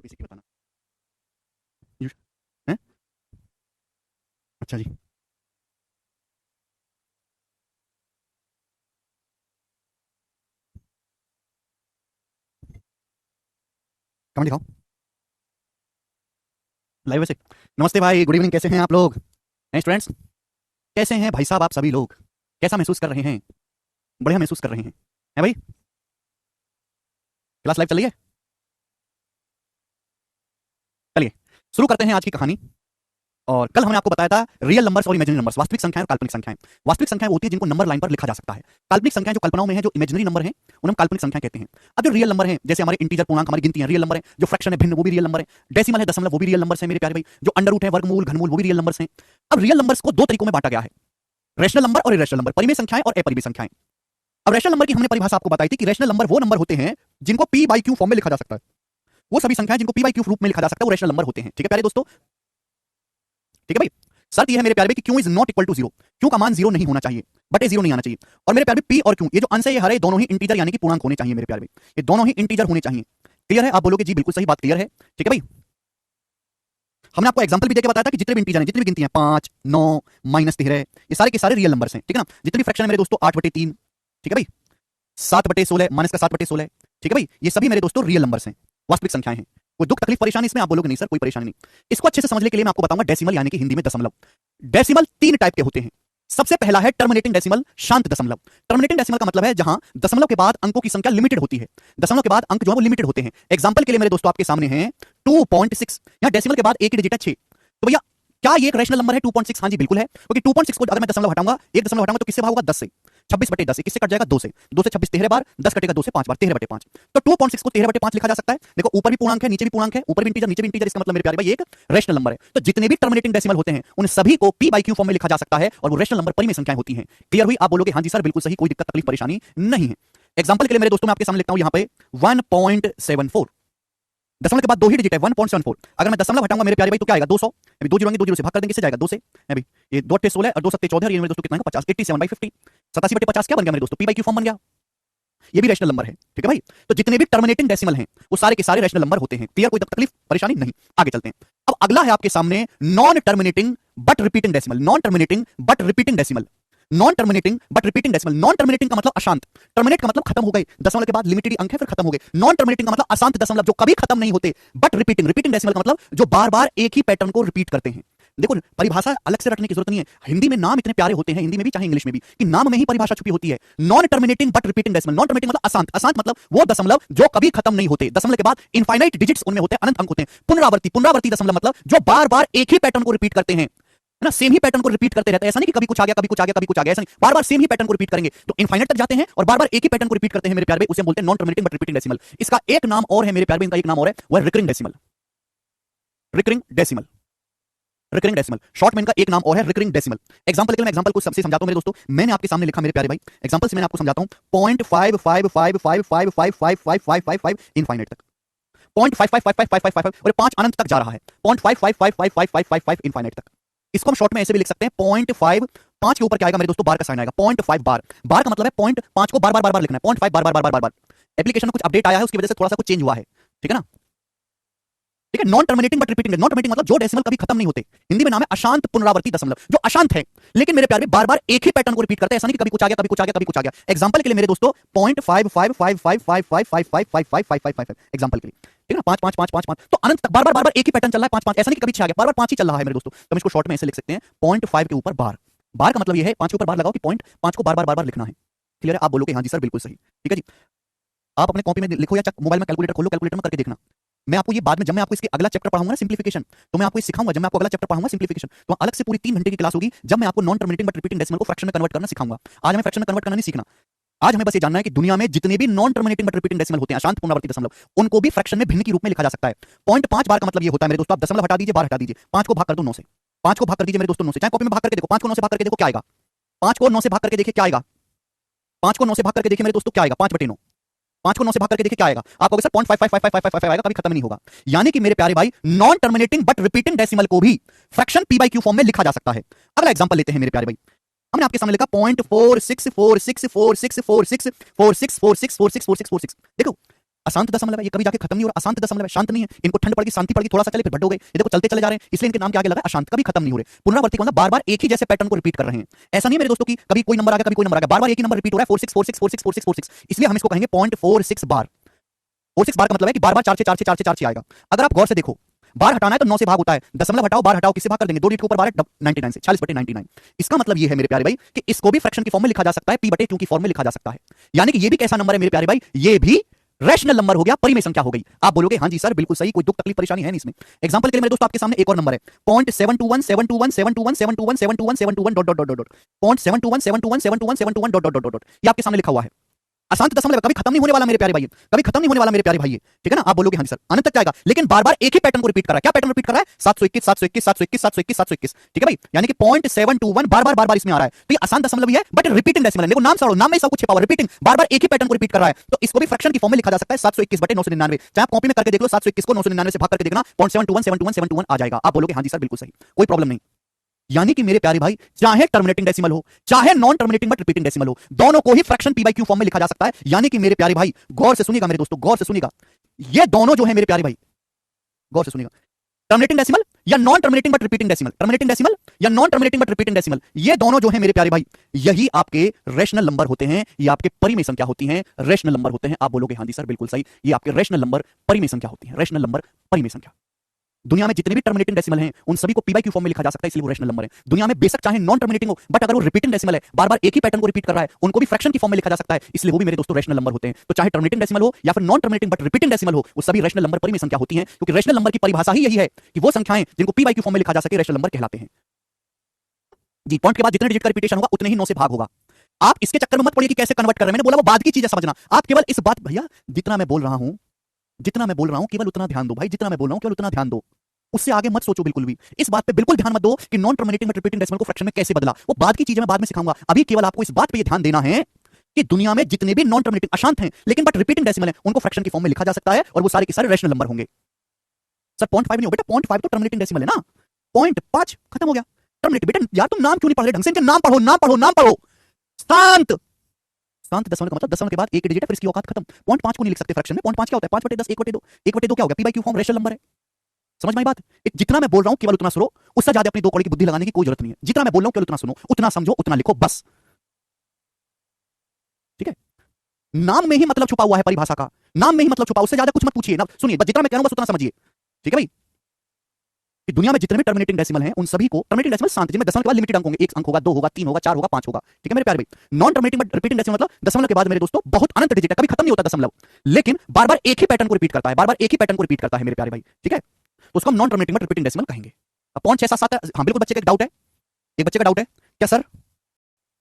किसी की बताना। यू- हैं? अच्छा जी। कमेंट दिखाओ लाइव वैसे। नमस्ते भाई, गुड इवनिंग, कैसे हैं आप लोग? हैं स्टूडेंट्स? कैसे हैं भाई साहब आप सभी लोग? कैसा महसूस कर रहे हैं? बढ़िया महसूस कर रहे हैं भाई? क्लास लाइव चल रही है? चलिए शुरू करते हैं आज की कहानी। और कल हमने आपको बताया था रियल नंबर्स और इमेजिनरी नंबर्स, वास्तविक संख्याएं और काल्पनिक संख्याएं। वास्तविक संख्याएं होती है जिनको नंबर लाइन पर लिखा जा सकता है। काल्पनिक संख्याएं जो कल्पनाओं में है, जो इमेजिनरी नंबर हैं, उन्हें हम काल्पनिक संख्या कहते हैं। अब जो रियल नंबर हैं, जैसे हमारे इंटीजर पूर्णांक, हमारी गिनती है, रियल नंबर है। जो फ्रैक्शन है, भिन्न, वो भी रियल नंबर है। डेसिमल है, दशमलव, वो भी रियल नंबर्स है मेरे प्यारे भाई। जो अंडर रूट है, वर्गमूल, घनमूल, वो भी रियल नंबर्स हैं। अब रियल नंबर्स को दो तरीकों में बांटा गया है, रैशनल नंबर और इरेशनल नंबर, परिमेय संख्याएं और अपरिमेय संख्याएं। अब रैशनल नंबर की हमने परिभाषा आपको बताई थी कि रैशनल नंबर वो नंबर होते हैं जिनको पी बाई क्यू फॉर्म में लिखा जा सकता है। वो सभी संख्याएं जिनको पी बाई क्यू रूप में लिखा जा सकता है, वो रैशनल नंबर होते हैं। ठीक है प्यारे दोस्तों? ठीक है भाई? शर्त यह है मेरे प्यारे भाई कि Q is not equal to zero. Q का मान जीरो नहीं होना चाहिए, बटे जीरो नहीं आना चाहिए। और मेरे प्यारे पी और क्यू, ये जो अंश है, ये हरे दोनों ही इंटीजर यानी कि पूर्णांक होने चाहिए मेरे प्यारे भाई। ये दोनों ही इंटीजर होने चाहिए। क्लियर है? आप बोलोगे जी बिल्कुल सही बात, क्लियर है। ठीक है भाई? हमने आपको एग्जांपल भी देके बताया था कि जितने भी इंटीजर हैं, जितनी भी गिनती हैं, 5, 9, -13, ये सारे के सारे रियल नंबर्स हैं। ठीक है ना? जितने भी फ्रैक्शन है मेरे दोस्तों, 8/3, ठीक है भाई, 7/16, माइनस का 7/16, ठीक है भाई, ये सभी मेरे दोस्तों रियल नंबर्स हैं, वास्तविक संख्याएं हैं। कोई दुख तकलीफ परेशानी इसमें? आप बोलोगे नहीं सर कोई परेशानी नहीं। इसको अच्छे से समझने के लिए मैं आपको बताऊंगा डेसिमल यानी कि हिंदी में दशमलव। डेसिमल तीन टाइप के होते हैं। सबसे पहला है टर्मिनेटिंग डेसिमल, शांत दशमलव। टर्मिनेटिंग डेसिमल का मतलब है जहां दशमलव के बाद अंकों की संख्या लिमिटेड होती है। दशमलव के बाद अंक जो है वो लिमिटेड होते हैं। एग्जांपल के लिए मेरे दोस्तों आपके सामने है 2.6। यहां डेसिमल के बाद एक ही डिजिट है 6। तो भैया क्या ये एक रैशनल नंबर है 2.6? हाँ जी बिल्कुल है, क्योंकि 2.6 को अगर मैं दशमलव हटाऊंगा, एक दशमलव हटाऊंगा तो किससे भाग होगा? 10 से। 26/10 किससे कट जाएगा? 2 से। 2 से 26 13 बार, 10 कटेगा 2 से 5 बार, 13/5। तो 2.6 को 13/5 लिखा जा सकता है। देखो ऊपर भी पूर्णांक है, नीचे भी पूर्णांक है, ऊपर भी इंटीजर, नीचे भी इंटीजर, इसका मतलब मेरे प्यारे भाई एक रैशनल नंबर है। तो जितने भी टर्मिनेटिंग डेसिमल होते हैं उन सभी को p बाई q फॉर्म में लिखा जा सकता है और वो रैशनल नंबर परिमेय संख्याएं होती हैं। क्लियर हुई? आप बोलोगे हाँ जी सर बिल्कुल सही, कोई दिक्कत तकलीफ परेशानी नहीं है। एग्जांपल के लिए मेरे दोस्तों मैं आपके सामने लिखता हूं यहां पे 1.74। दशमलव के बाद दो ही डिजिट है, 1.74। अगर मैं दशमलव हटाऊंगा मेरे प्यारे भाई तो क्या आएगा? 200। अभी दो जीरो होंगे, दो जीरो से भाग कर देंगे, इससे जाएगा 2 से। अभी ये 2 8 16 और 2 7 14 और ये मेरे दोस्तों कितना है? 50, 87/50, 87/50 क्या बन गया मेरे दोस्तों? p बाई q फॉर्म बन गया। ये भी रैशनल नंबर है। ठीक है भाई? तो जितने भी टर्मिनेटिंग डेसिमल हैं वो सारे के सारे रैशनल नंबर होते हैं। क्लियर? कोई तकलीफ परेशानी नहीं। आगे चलते हैं। अब अगला है आपके सामने non terminating but repeating decimal. Non terminating but repeating decimal. Non terminating but repeating decimal. Non terminating का मतलब अशांत, टर्मिनेट का मतलब खत्म हो गए, दशमलव के बाद लिमिटेड अंक है फिर खत्म हो गए। नॉन टर्मिनेटिंग का मतलब अशांत दशमलव जो कभी खत्म नहीं होते। बट रिपीटिंग, रिपीटिंग डेसिमल का मतलब जो बार बार एक ही पैटर्न को रिपीट करते हैं। देखो परिभाषा अलग से रटने की जरूरत नहीं है, हिंदी में नाम इतने प्यारे होते हैं, हिंदी में भी चाहे इंग्लिश में भी, कि नाम में ही परिभाषा छुपी होती है। Non terminating but repeating decimal. Non terminating मतलब अशांत, अशांत मतलब वो दशमलव जो कभी खत्म नहीं होते। दशमलव के बाद इनफाइनाइट डिजिट्स उनमें होते हैं, अनंत अंक होते हैं। पुनरावर्ती, पुनरावर्ती दशमलव मतलब जो बार बार एक ही पैटर्न को रिपीट करते हैं, है ना? सेम ही पैटर्न को रिपीट करते रहते हैं। ऐसा नहीं कि कभी कुछ आ गया, कभी कुछ आ गया, कभी कुछ आ गया, ऐसा नहीं, बार बार सेम ही पैटर्न को रिपीट करेंगे तो इनफाइनाइट तक जाते हैं और बार बार एक ही पैटर्न को रिपीट करते हैं मेरे प्यारे भाई, उसे बोलते हैं non terminating but repeating decimal. इसका एक नाम और है मेरे प्यारे भाई, इनका एक नाम और है, वो है recurring decimal. Recurring decimal, recurring decimal, short में इनका एक नाम और है रिकरिंग डेसिमल। एग्जांपल के लिए मैं एग्जांपल को सबसे समझाता हूं मेरे दोस्तों। मैंने आपके सामने लिखा मेरे प्यारे भाई, एग्जांपल से मैंने आपको समझाता हूं 0.5555555555 इनफाइनाइट तक, 0.555555 और 5 अनंत तक जा रहा है, 0.55555555 इनफाइनाइट तक। इसको हम शॉर्ट में ऐसे भी लिख सकते हैं 0.5, 5 के ऊपर क्या आएगा मेरे दोस्तों? बार का साइन आएगा, 0.5 बार। बार का मतलब है 0.5 को बार बार बार बार लिखना है, 0.5 बार बार बार बार बार। एप्लीकेशन में कुछ अपडेट आया है, उसकी वजह से थोड़ा सा कुछ चेंज हुआ है। ठीक है ना? ठीक है? Non terminating but repeating. Non terminating मतलब जो डेसिमल कभी खत्म नहीं होते। हिंदी में नाम है अशांत पुनरावर्ती दशमलव, जो अशांत है लेकिन मेरे प्यार में बार बार एक ही पैटर्न को रिपीट करते हैं। ऐसा नहीं कि कभी कुछ आ गया, कभी कुछ आ गया, कभी कुछ आ गया। एग्जांपल के लिए मेरे दोस्तों 0.555555555555 एग्जांपल के लिए, ठीक है ना? 5 5 5 5 5 तो अनंत तक बार बार बार बार एक ही पैटर्न चल रहा है, 5 5, ऐसा नहीं कि कभी 6 आ गया, बार बार 5 ही चल रहा है मेरे दोस्तों। तो हम इसको शॉर्ट में ऐसे लिख सकते हैं 0.5 के ऊपर बार। बार का मतलब ये है 5 के ऊपर बार लगाओ कि 0.5 को बार बार बार बार लिखना है। क्लियर है? आप बोलोगे हाँ जी सर बिल्कुल सही। ठीक है जी? आप अपने कॉपी में लिखो या मोबाइल में कैलकुलेटर खोलो, कैलकुलेटर में करके देखना। मैं आपको ये बाद में, जब मैं आपको इसके अगला चैप्टर पढ़ाऊंगा ना सिंप्लीफिकेशन, तो मैं आपको सिखाऊंगा। जब मैं आपको अगला चैप्टर पढ़ाऊंगा सिंप्लीफिकेशन, तो अलग से पूरी 3 घंटे की क्लास होगी जब मैं आपको non terminating but repeating decimal को फ्रैक्शन में कन्वर्ट करना सिखाऊंगा। आज हमें फ्रैक्शन में कन्वर्ट करना नहीं सीखना। आज हमें बस ये जानना है कि दुनिया में जितने भी non terminating but repeating decimal होते हैं, अशांत पुनरावर्ती दशमलव, उनको भी फ्रैक्शन में भिन्न के रूप में लिखा जा सकता है। 0.5 बार का मतलब ये होता है मेरे दोस्तों, आप दशमलव हटा दीजिए, बार हटा दीजिए, 5 को भाग कर दो 9 से, 5 को भाग कर दीजिए मेरे दोस्तों 9 से, चाहे कॉपी में भाग करके देखो, 5 को 9 से भाग करके देखो क्या आएगा, 5 को 9 से भाग करके देखिए क्या आएगा, 5 को 9 से भाग करके देखिए मेरे दोस्तों क्या आएगा, 5/9। 5 को 9 से भाग करके देखिए क्या आएगा। आप कहोगे सर 0.555555 आएगा, कभी खत्म नहीं होगा। यानी कि मेरे प्यारे भाई non terminating but repeating decimal को भी fraction p by q form में लिखा जा सकता है। अगला एग्जांपल लेते हैं मेरे प्यारे भाई। हमने आपके सामने लिखा 0.464646464646464646। देखो अशांत दशमलव है, ये कभी जाके खत्म नहीं हो रहा, अशांत दशमलव है, शांत नहीं है, इनको ठंड पड़ेगी, शांति पड़ेगी, थोड़ा सा चले फिर बढ़ गए, ये देखो चलते चले जा रहे हैं, इसलिए इनके नाम के आगे लगा अशांत, कभी खत्म नहीं हो रहे, पुनरावर्ती मतलब बार बार एक ही जैसे पैटर्न को रिपीट कर रहे हैं। ऐसा नहीं है मेरे दोस्तों की कभी कोई नंबर आ गया, कभी कोई नंबर आ गया, बार बार एक ही नंबर रिपीट हो रहा है, 46 46 46 46 46, इसलिए हम इसको कहेंगे 0.46 बार। 46 बार का मतलब है कि बार बार 4 6 4 6 4 6 4 6 आएगा। अगर आप गौर से देखो, बार हटाना है तो 9 से भाग होता है, दशमलव हटाओ बार हटाओ, किससे भाग कर देंगे, 2 डिजिट के ऊपर बार है 99 से, 40/99। इसका मतलब ये है मेरे प्यारे भाई कि इसको भी फ्रैक्शन की फॉर्म में लिखा जा सकता है, p/q की फॉर्म में लिखा जा सकता है, यानी कि ये भी कैसा नंबर है मेरे प्यारे भाई, ये भी रैशनल नंबर हो गया, परिमेय संख्या हो गई। आप बोलोगे हाँ जी सर बिल्कुल सही, कोई दुख तकलीफ परेशानी है नहीं इसमें। एग्जांपल के लिए मेरे दोस्तों आपके सामने एक और नंबर है 0.721 721 721 721 721 721 dot dot dot dot 0.721 721 721 721 dot dot dot dot, ये आपके सामने लिखा हुआ है। अशांत दशमलव कभी खत्म नहीं होने वाला मेरे प्यारे भाई, कभी खत्म नहीं होने वाला मेरे प्यारे भाई, ठीक है ना। आप बोलोगे हाँ जी सर अनंत तक जाएगा, लेकिन बार बार एक ही पैटर्न को रिपीट कर रहा है। क्या पैटर्न रिपीट कर रहा है, 721 721 721 721 721, ठीक है भाई, यानी कि 0.721 बार बार इसमें आ रहा है, तो ये अशांत दशमलव ही है बट रिपीटिंग डेसिमल है। देखो नाम सारो नाम में सब कुछ छिपा हुआ, रिपीटिंग बार बार एक ही पैटर्न को रिपीट कर रहा है, तो इसको भी फ्रैक्शन की फॉर्म में लिखा जा सकता है 721/999। चाहे आप कॉपी में करके देख लो, 721 को 999 से भाग करके देखना 0.721 721 721 आ जाएगा। आप बोलोगे हाँ जी सर बिल्कुल सही, कोई प्रॉब्लम नहीं। यानी कि मेरे प्यारे भाई चाहे टर्मिनेटिंग डेसिमल हो चाहे non terminating but repeating decimal हो, दोनों को ही फ्रैक्शन p/q फॉर्म में लिखा जा सकता है। यानी कि मेरे प्यारे भाई गौर से सुनिएगा, मेरे दोस्तों गौर से सुनिएगा, ये दोनों जो है मेरे प्यारे भाई गौर से सुनिएगा, टर्मिनेटिंग डेसिमल या non terminating but repeating decimal, terminating decimal या non terminating but repeating decimal, ये दोनों जो है मेरे प्यारे भाई यही आपके रेशनल नंबर होते हैं, ये आपके परिमेय संख्या होती हैं, रेशनल नंबर होते हैं। आप बोलोगे हाँ जी सर बिल्कुल सही, ये आपके रेशनल नंबर परिमेय संख्या होती है, रेशनल नंबर परिमेय संख्या। दुनिया में जितने भी टर्मिनेटिंग डेसिमल हैं उन सभी को p/q फॉर्म में लिखा जा सकता है, इसलिए वो रेशनल नंबर है। दुनिया में बेशक चाहे नॉन टर्मिनेटिंग हो बट अगर वो रिपीटिंग डेसिमल है, बार बार एक ही पैटर्न को रिपीट कर रहा है, उनको भी फ्रैक्शन की फॉर्म में लिखा जा सकता है, इसलिए वो भी मेरे दोस्तों रेशनल नंबर होते हैं। तो चाहे टर्मिनेटिंग डेसिमल हो या फिर non terminating but repeating decimal हो, वो सभी रेशनल नंबर परिमेय संख्या होती हैं, क्योंकि रेशनल नंबर की परिभाषा ही यही है कि वो संख्याएं जिनको p/q फॉर्म में लिखा जा सके रेशनल नंबर कहलाते हैं। जी, पॉइंट के बाद जितने डिजिट का रिपीटेशन होगा उतने ही 9 से भाग होगा। आप इसके चक्कर में मत पड़िए कि कैसे कन्वर्ट कर रहे हैं, मैंने बोला वो बाद की चीज है समझना। आप केवल इस बात, भैया जितना मैं बोल रहा हूं केवल उतना ध्यान दो भाई, जितना मैं बोल रहा हूं केवल उतना ध्यान दो, उससे आगे मत सोचो बिल्कुल भी। इस बात पे बिल्कुल ध्यान मत दो कि non terminating but repeating decimal को फ्रैक्शन में कैसे बदला, वो बाद की चीजें मैं बाद में सिखाऊंगा। अभी केवल आपको इस बात पे ध्यान देना है कि दुनिया में जितने भी नॉन टर्मिनेटिंग अशांत हैं लेकिन बट रिपीटिंग डेसिमल हैं, उनको फ्रैक्शन की फॉर्म में लिखा जा सकता है और वो सारे के सारे रेशनल नंबर होंगे। सर 0.5 नहीं हो बेटा, 0.5 तो टर्मिनेटिंग डेसिमल है ना, 0.5 खत्म हो गया। टर्मिनेटिंग बेटा यार तुम नाम क्यों नहीं पढ़ रहे ढंग से, इनके नाम पढ़ो, नाम पढ़ो, नाम पढ़ो। शांत शांत दशमलव का मतलब दशमलव के बाद एक डिजिट है, फिर इसकी औकात खत्म। 0.5 को नहीं लिख सकते फ्रैक्शन में। 0.5 क्या होता है, 5/10 1/2 1/2 क्या हो गया, p/q फॉर्म रेशनल नंबर है। समझ में आई बात, जितना मैं बोल रहा हूं केवल उतना सुनो, उससे ज्यादा अपनी दो कौड़ी की बुद्धि लगाने की कोई जरूरत नहीं है। जितना मैं बोल रहा हूं केवल उतना सुनो, उतना समझो, उतना लिखो बस, ठीक है। नाम में ही मतलब छुपा हुआ है परिभाषा का, नाम में ही मतलब छुपा, उससे ज्यादा कुछ मत पूछिए ना, सुनिए बस जितना मैं कह रहा हूं बस उतना समझिए, ठीक है भाई। कि दुनिया में जितने भी टर्मिनेटिंग डेसिमल हैं उन सभी को, टर्मिनेटिंग डेसिमल शांत जिनमें दशमलव के बाद लिमिटेड अंक होंगे, 1 अंक होगा, 2 होगा, 3 होगा, 4 होगा, 5 होगा, ठीक है मेरे प्यारे भाई। Non terminating but repeating decimal मतलब दशमलव के बाद मेरे दोस्तों बहुत अनंत डिजिट है, कभी खत्म नहीं होता दशमलव, लेकिन बार बार एक ही पैटर्न को रिपीट करता है, बार बार एक ही पैटर्न को रिपीट करता है मेरे प्यारे भाई, ठीक है। तो उसको हम non terminating but repeating decimal कहेंगे। अब 0.677 हाँ बिल्कुल, बच्चे का एक डाउट है, एक बच्चे का डाउट है क्या सर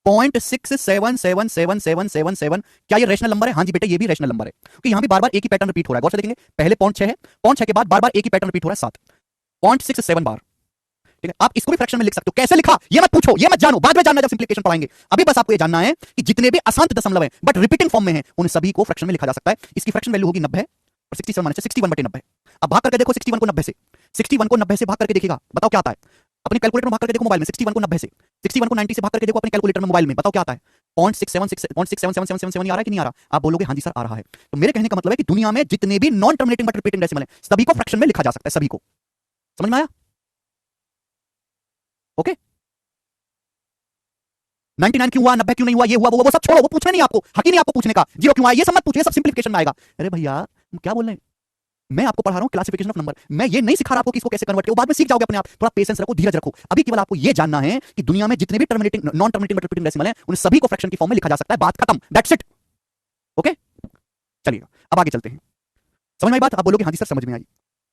0.677777 क्या ये रेशनल नंबर है? हाँ जी बेटा ये भी रेशनल नंबर है, क्योंकि यहां भी बार बार एक ही पैटर्न रिपीट हो रहा है। गौर से देखेंगे, पहले 0.6 है, 0.6 के बाद बार बार एक ही पैटर्न रिपीट हो रहा है 7, 0.67 बार, ठीक है। आप इसको भी फ्रैक्शन में लिख सकते हो, कैसे लिखा ये मत पूछो, ये मत जानो, बाद में जानना जब सिंप्लीफिकेशन पढ़ाएंगे। अभी बस आपको ये जानना है कि जितने भी अशांत दशमलव है बट रिपीटिंग फॉर्म में है उन सभी को फ्रैक्शन में लिखा जा सकता है। इसकी फ्रैक्शन वैल्यू होगी 90 और 67 माइनस 61/90। अब भाग करके देखो 61 को 90 से, 61 को 90 से भाग करके देखिएगा, बताओ क्या आता है। अपने कैलकुलेटर में भाग करके देखो मोबाइल में, 61 को 90 से, 61 को 90 से भाग करके देखो अपने कैलकुलेटर में मोबाइल में, बताओ क्या आता है। 0.677777 आ रहा है कि नहीं आ रहा? आप बोलोगे हाँ जी सर आ रहा है। तो मेरे कहने का मतलब है कि दुनिया में जितने भी non terminating but repeating decimal है सभी को फ्रैक्शन में लिखा जा सकता है, सभी को। समझ में आया? ओके। 99 क्यों हुआ, 90 क्यों नहीं हुआ, ये हुआ वो सब छोड़ो, वो पूछना नहीं आपको, हक ही नहीं आपको पूछने का। 0 क्यों आया ये सब मत पूछिए, सब सिंप्लीफिकेशन में आएगा। अरे भैया क्या बोल रहे हैं, मैं आपको पढ़ा रहा हूं क्लासिफिकेशन ऑफ नंबर, मैं ये नहीं सिखा रहा आपको कि इसको कैसे कन्वर्ट करो, बाद में सीख जाओगे अपने आप। थोड़ा पेशेंस रखो, धीरज रखो। अभी केवल आपको ये जानना है कि दुनिया में जितने भी terminating non terminating but repeating decimal है उन सभी को फ्रैक्शन की फॉर्म में लिखा जा सकता है, बात खत्म, दैट्स इट। ओके चलिए अब आगे चलते हैं। समझ में आई बात? आप बोलोगे हाँ जी सर समझ में आई।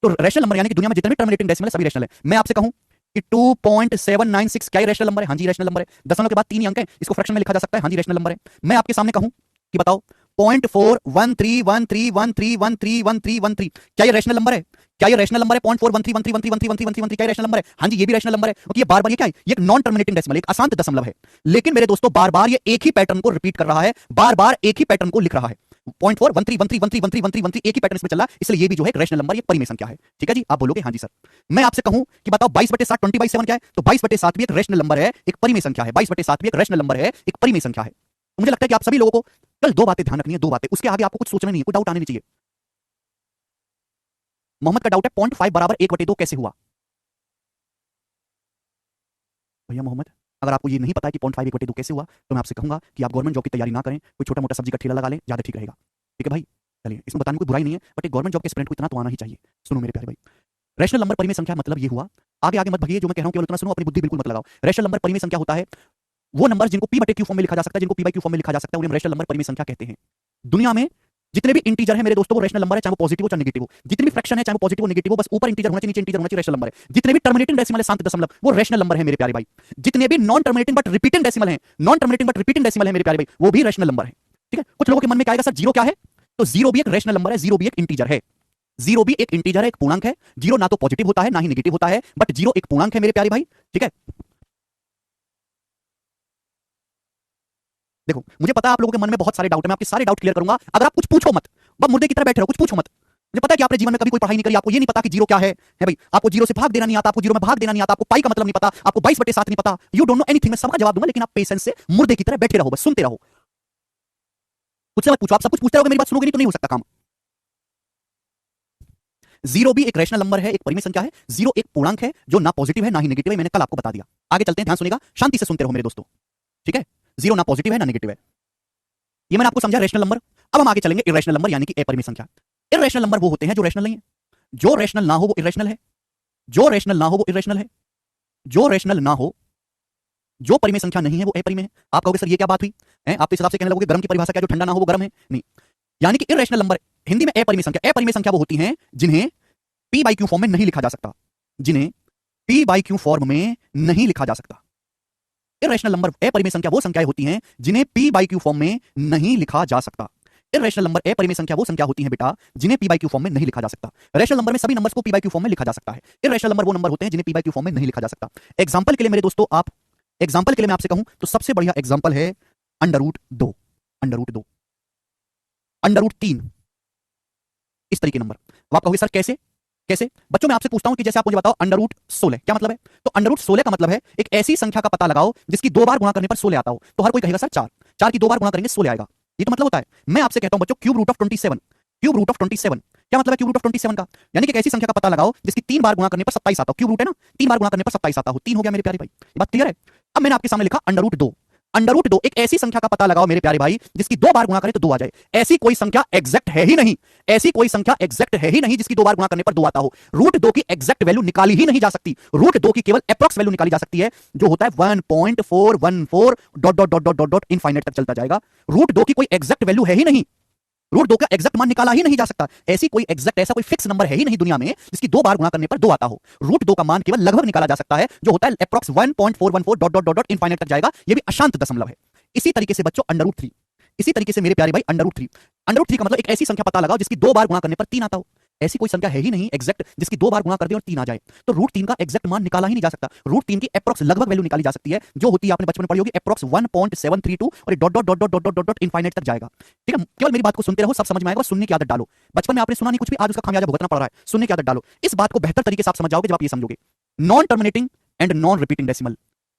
तो रेशनल नंबर यानी कि दुनिया में जितने भी टर्मिनेटिंग डेसिमल है सभी रेशनल है। मैं आपसे कहूं कि 2.796 क्या ये रेशनल नंबर है? हाँ जी रेशनल नंबर है। दशमलव के बाद 3 ही अंक है, इसको फ्रैक्शन में लिखा जा सकता है, हाँ जी रेशनल नंबर है। मैं आपके सामने कहूं कि बताओ 0.4131313131313 क्या ये रेशनल नंबर है? क्या ये रेशनल नंबर है? 0.41313131313 क्या ये रेशनल नंबर है? हाँ जी ये भी रेशनल नंबर है, क्योंकि ये बार बार ये क्या है, ये एक नॉन टर्मिनेटिंग डेसिमल, एक अशांत दशमलव है, लेकिन मेरे दोस्तों बार बार ये एक ही पैटर्न को रिपीट कर रहा है, बार बार एक ही पैटर्न को लिख रहा है। 0.41313131313 एक ही पैटर्न इसमें चल रहा है, इसलिए ये भी जो है एक रेशनल नंबर, ये परिमेय संख्या है, ठीक है जी। आप बोलोगे हाँ जी सर। मैं आपसे कहूं कि बताओ 22/7 20/7 क्या है? तो 22/7 भी एक रेशनल नंबर है, एक परिमेय संख्या है। 22/7 भी एक रेशनल नंबर है, एक परिमेय संख्या है। मुझे लगता है कि आप सभी लोगों को कल 2 बातें ध्यान रखनी है, 2 बातें, उसके आगे आपको कुछ सोचना नहीं है, कोई डाउट आने नहीं चाहिए। मोहम्मद का डाउट है 0.5 बराबर 1/2 कैसे हुआ? भैया मोहम्मद, अगर आपको ये नहीं पता है कि 0.5 1/2 कैसे हुआ, तो मैं आपसे कहूंगा कि आप गवर्नमेंट जॉब की तैयारी ना करें, कोई छोटा मोटा सब्जी का ठेला लगा लें, ज्यादा ठीक रहेगा। ठीक है भाई, चलिए, इसमें बताने में कोई बुराई नहीं है, बट एक गवर्नमेंट जॉब के एस्पिरेंट को इतना तो आना ही चाहिए। सुनो मेरे प्यारे भाई, रैशनल नंबर परिमेय संख्या मतलब ये हुआ, आगे आगे मत भगिए, जो मैं कह रहा हूं केवल इतना सुनो, अपनी बुद्धि बिल्कुल मत लगाओ। रैशनल नंबर परिमेय संख्या होता है वो नंबर जिनको p बटे q फॉर्म में लिखा जा सकता है, जिनको p बाई q फॉर्म में लिखा जा सकता है, उन्हें रैशनल नंबर परिमेय संख्या कहते हैं। दुनिया में जितने भी इंटीजर है मेरे दोस्तों, वो रैशनल नंबर है, चाहे वो पॉजिटिव हो चाहे नेगेटिव हो। जितने भी फ्रैक्शन है, चाहे वो पॉजिटिव हो नेगेटिव हो, बस ऊपर इंटीजर होना चाहिए, नीचे इंटीजर होना चाहिए, रैशनल नंबर है। जितने भी टर्मिनेटिंग डेसिमल है, शांत दशमलव, वो रैशनल नंबर है मेरे प्यारे भाई। जितने भी non terminating but repeating decimal है, non terminating but repeating decimal है मेरे प्यारे भाई, वो भी रैशनल नंबर है। ठीक है, कुछ लोगों के मन में क्या आएगा, सर जीरो क्या है? तो जीरो भी एक रैशनल नंबर है, जीरो भी एक इंटीजर है। जीरो भी एक इंटीजर है, एक पूर्णांक है। जीरो ना तो पॉजिटिव होता है ना ही नेगेटिव होता है, बट जीरो एक पूर्णांक है मेरे प्यारे भाई। ठीक है, देखो मुझे पता है आप लोगों के मन में बहुत सारे डाउट है, मैं आपके सारे डाउट क्लियर करूंगा। अगर आप कुछ पूछो मत, बस मुर्दे की तरह बैठे रहो, कुछ पूछो मत। मुझे पता है कि आपने जीवन में कभी कोई पढ़ाई नहीं करी, आपको ये नहीं पता कि जीरो क्या है भाई। आपको जीरो से भाग देना नहीं आता, आपको जीरो में भाग देना नहीं आता, आपको पाई का मतलब नहीं पता, आपको 22/7 नहीं पता। You don't know anything. मैं सबका जवाब दूंगा, लेकिन आप पेशेंस से मुर्दे की तरह बैठे रहो, बस सुनते रहो, कुछ मत पूछो। आप सब कुछ पूछते रहोगे, मेरी बात सुनोगे नहीं तो नहीं हो सकता काम। जीरो भी एक रैशनल नंबर है, एक परिमेय संख्या है। जीरो एक पूर्णांक है जो ना पॉजिटिव है ना ही नेगेटिव है, मैंने कल आपको बता दिया। आगे चलते हैं, ध्यान सुनेगा, शांति से सुनते रहो मेरे दोस्तों। ठीक है, जीरो ना पॉजिटिव है ना नेगेटिव है, ये मैंने आपको समझा रैशनल नंबर। अब हम आगे चलेंगे इरेशनल नंबर यानी कि अपरिमेय संख्या। इरेशनल नंबर वो होते हैं जो रैशनल नहीं है। जो रैशनल ना हो वो इरेशनल है, जो रैशनल ना हो वो इरेशनल है, जो रैशनल ना हो, जो परिमेय संख्या नहीं है वो अपरिमेय है। आप कहोगे सर ये क्या बात हुई है, आप तो इस हिसाब से कहने लगोगे गर्म की परिभाषा क्या, जो ठंडा ना हो वो गर्म है? नहीं, यानी कि इरेशनल नंबर हिंदी में अपरिमेय संख्या। अपरिमेय संख्या वो होती हैं जिन्हें p बाई क्यू फॉर्म में नहीं लिखा जा सकता, जिन्हें p बाई क्यू फॉर्म में नहीं लिखा जा सकता। इरेशनल नंबर अपरिमेय संख्या वो संख्याएं होती हैं जिन्हें p बाई क्यू फॉर्म में नहीं लिखा जा सकता। इरेशनल नंबर अपरिमेय संख्या वो संख्या होती हैं बेटा जिन्हें p बाई क्यू फॉर्म में नहीं लिखा जा सकता। रैशनल नंबर में सभी नंबर्स को p बाई क्यू फॉर्म में लिखा जा सकता है। इरेशनल नंबर वो नंबर होते हैं जिन्हें p बाई क्यू फॉर्म में नहीं लिखा जा सकता। एग्जांपल के लिए मेरे दोस्तों, आप एग्जांपल के लिए मैं आपसे कहूं तो सबसे बढ़िया एग्जांपल है √2, √2, √3, इस तरीके नंबर। अब आप कहोगे सर कैसे कैसे? बच्चों मैं आपसे पूछता हूं कि जैसे आप मुझे बताओ √16 क्या मतलब है? तो √16 का मतलब है एक ऐसी संख्या का पता लगाओ जिसकी 2 बार गुणा करने पर 16 आता हो। तो हर कोई कहेगा सर 4, 4 की 2 बार गुणा करेंगे 16 आएगा, ये तो मतलब होता है। मैं आपसे कहता हूं बच्चों cube root of 27, cube root of 27 क्या मतलब है? क्यूब रूट ऑफ 27 का यानी कि एक ऐसी संख्या का पता लगाओ जिसकी 3 बार गुणा करने पर 27 आता हो। क्यूब रूट है ना, 3 बार गुणा करने पर 27 आता हो, 3 हो गया मेरे प्यारे भाई। ये बात क्लियर है? अब मैंने आपके सामने लिखा √2, √2 एक ऐसी संख्या का पता लगाओ मेरे प्यारे भाई जिसकी 2 बार गुणा करें तो 2 आ जाए। ऐसी कोई संख्या एग्जैक्ट है ही नहीं, ऐसी कोई संख्या एग्जैक्ट है ही नहीं जिसकी 2 बार गुणा करने पर 2 आता हो। √2 की एग्जैक्ट वैल्यू निकाली ही नहीं जा सकती, √2 की केवल एप्रोक्स वैल्यू निकाली जा सकती है, जो होता है 1.414 dot dot dot dot dot dot infinite तक चलता जाएगा। √2 की कोई एग्जैक्ट वैल्यू है ही नहीं, √2 का एग्जैक्ट मान निकाला ही नहीं जा सकता। ऐसी कोई एग्जैक्ट, ऐसा कोई फिक्स नंबर है ही नहीं दुनिया में जिसकी 2 बार गुणा करने पर 2 आता हो। √2 का मान केवल लगभग निकाला जा सकता है, जो होता है approx 1.414 dot dot dot dot infinite तक जाएगा, ये भी अशांत दशमलव है। इसी तरीके से बच्चों √3, इसी तरीके से मेरे प्यारे भाई √3, √3 का मतलब एक ऐसी संख्या पता लगाओ जिसकी 2 बार गुणा करने पर 3 आता हो। ऐसी कोई संख्या है ही नहीं एग्जैक्ट जिसकी 2 बार गुणा कर दे और 3 आ जाए। तो √3 का एग्जैक्ट मान निकाला ही नहीं जा सकता। √3 की एप्रोक्स लगभग वैल्यू निकाली जा सकती है, जो होती है आपने बचपन में पढ़ी होगी एप्रोक्स 1.732 और ये dot dot dot dot dot dot dot infinite तक जाएगा। ठीक है, केवल मेरी बात को सुनते रहो, सब समझ में आएगा। सुनने की आदत डालो। बचपन में आपने सुना नहीं कुछ भी, आज उसका खामियाजा भुगतना पड़ रहा है। सुनने की आदत डालो, इस बात को बेहतर तरीके से आप समझ जाओगे जब आप ये समझोगे। Non terminating and non repeating decimal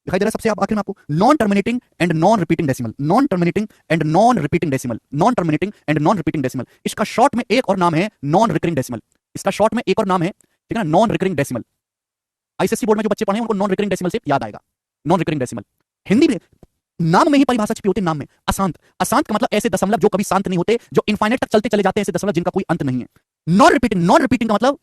दिखाई दे रहा है सबसे आप आखिर में आपको, non terminating and non repeating decimal, non terminating and non repeating decimal, non terminating and non repeating decimal. इसका शॉर्ट में एक और नाम है नॉन रिकरिंग डेसिमल। इसका शॉर्ट में एक और नाम है, ठीक है ना, non recurring decimal. ICSE board में जो बच्चे पढ़े हैं उनको नॉन रिकरिंग डेसिमल से याद आएगा, नॉन रिकरिंग डेसिमल। हिंदी में नाम में ही परिभाषा छिपी होती है, नाम में। अशांत, अशांत का मतलब ऐसे दशमलव जो कभी शांत नहीं होते, जो इनफाइनाइट तक चलते चले जाते हैं, ऐसे दशमलव जिनका कोई अंत नहीं है। नॉन रिपीटिंग, नॉन रिपीटिंग का मतलब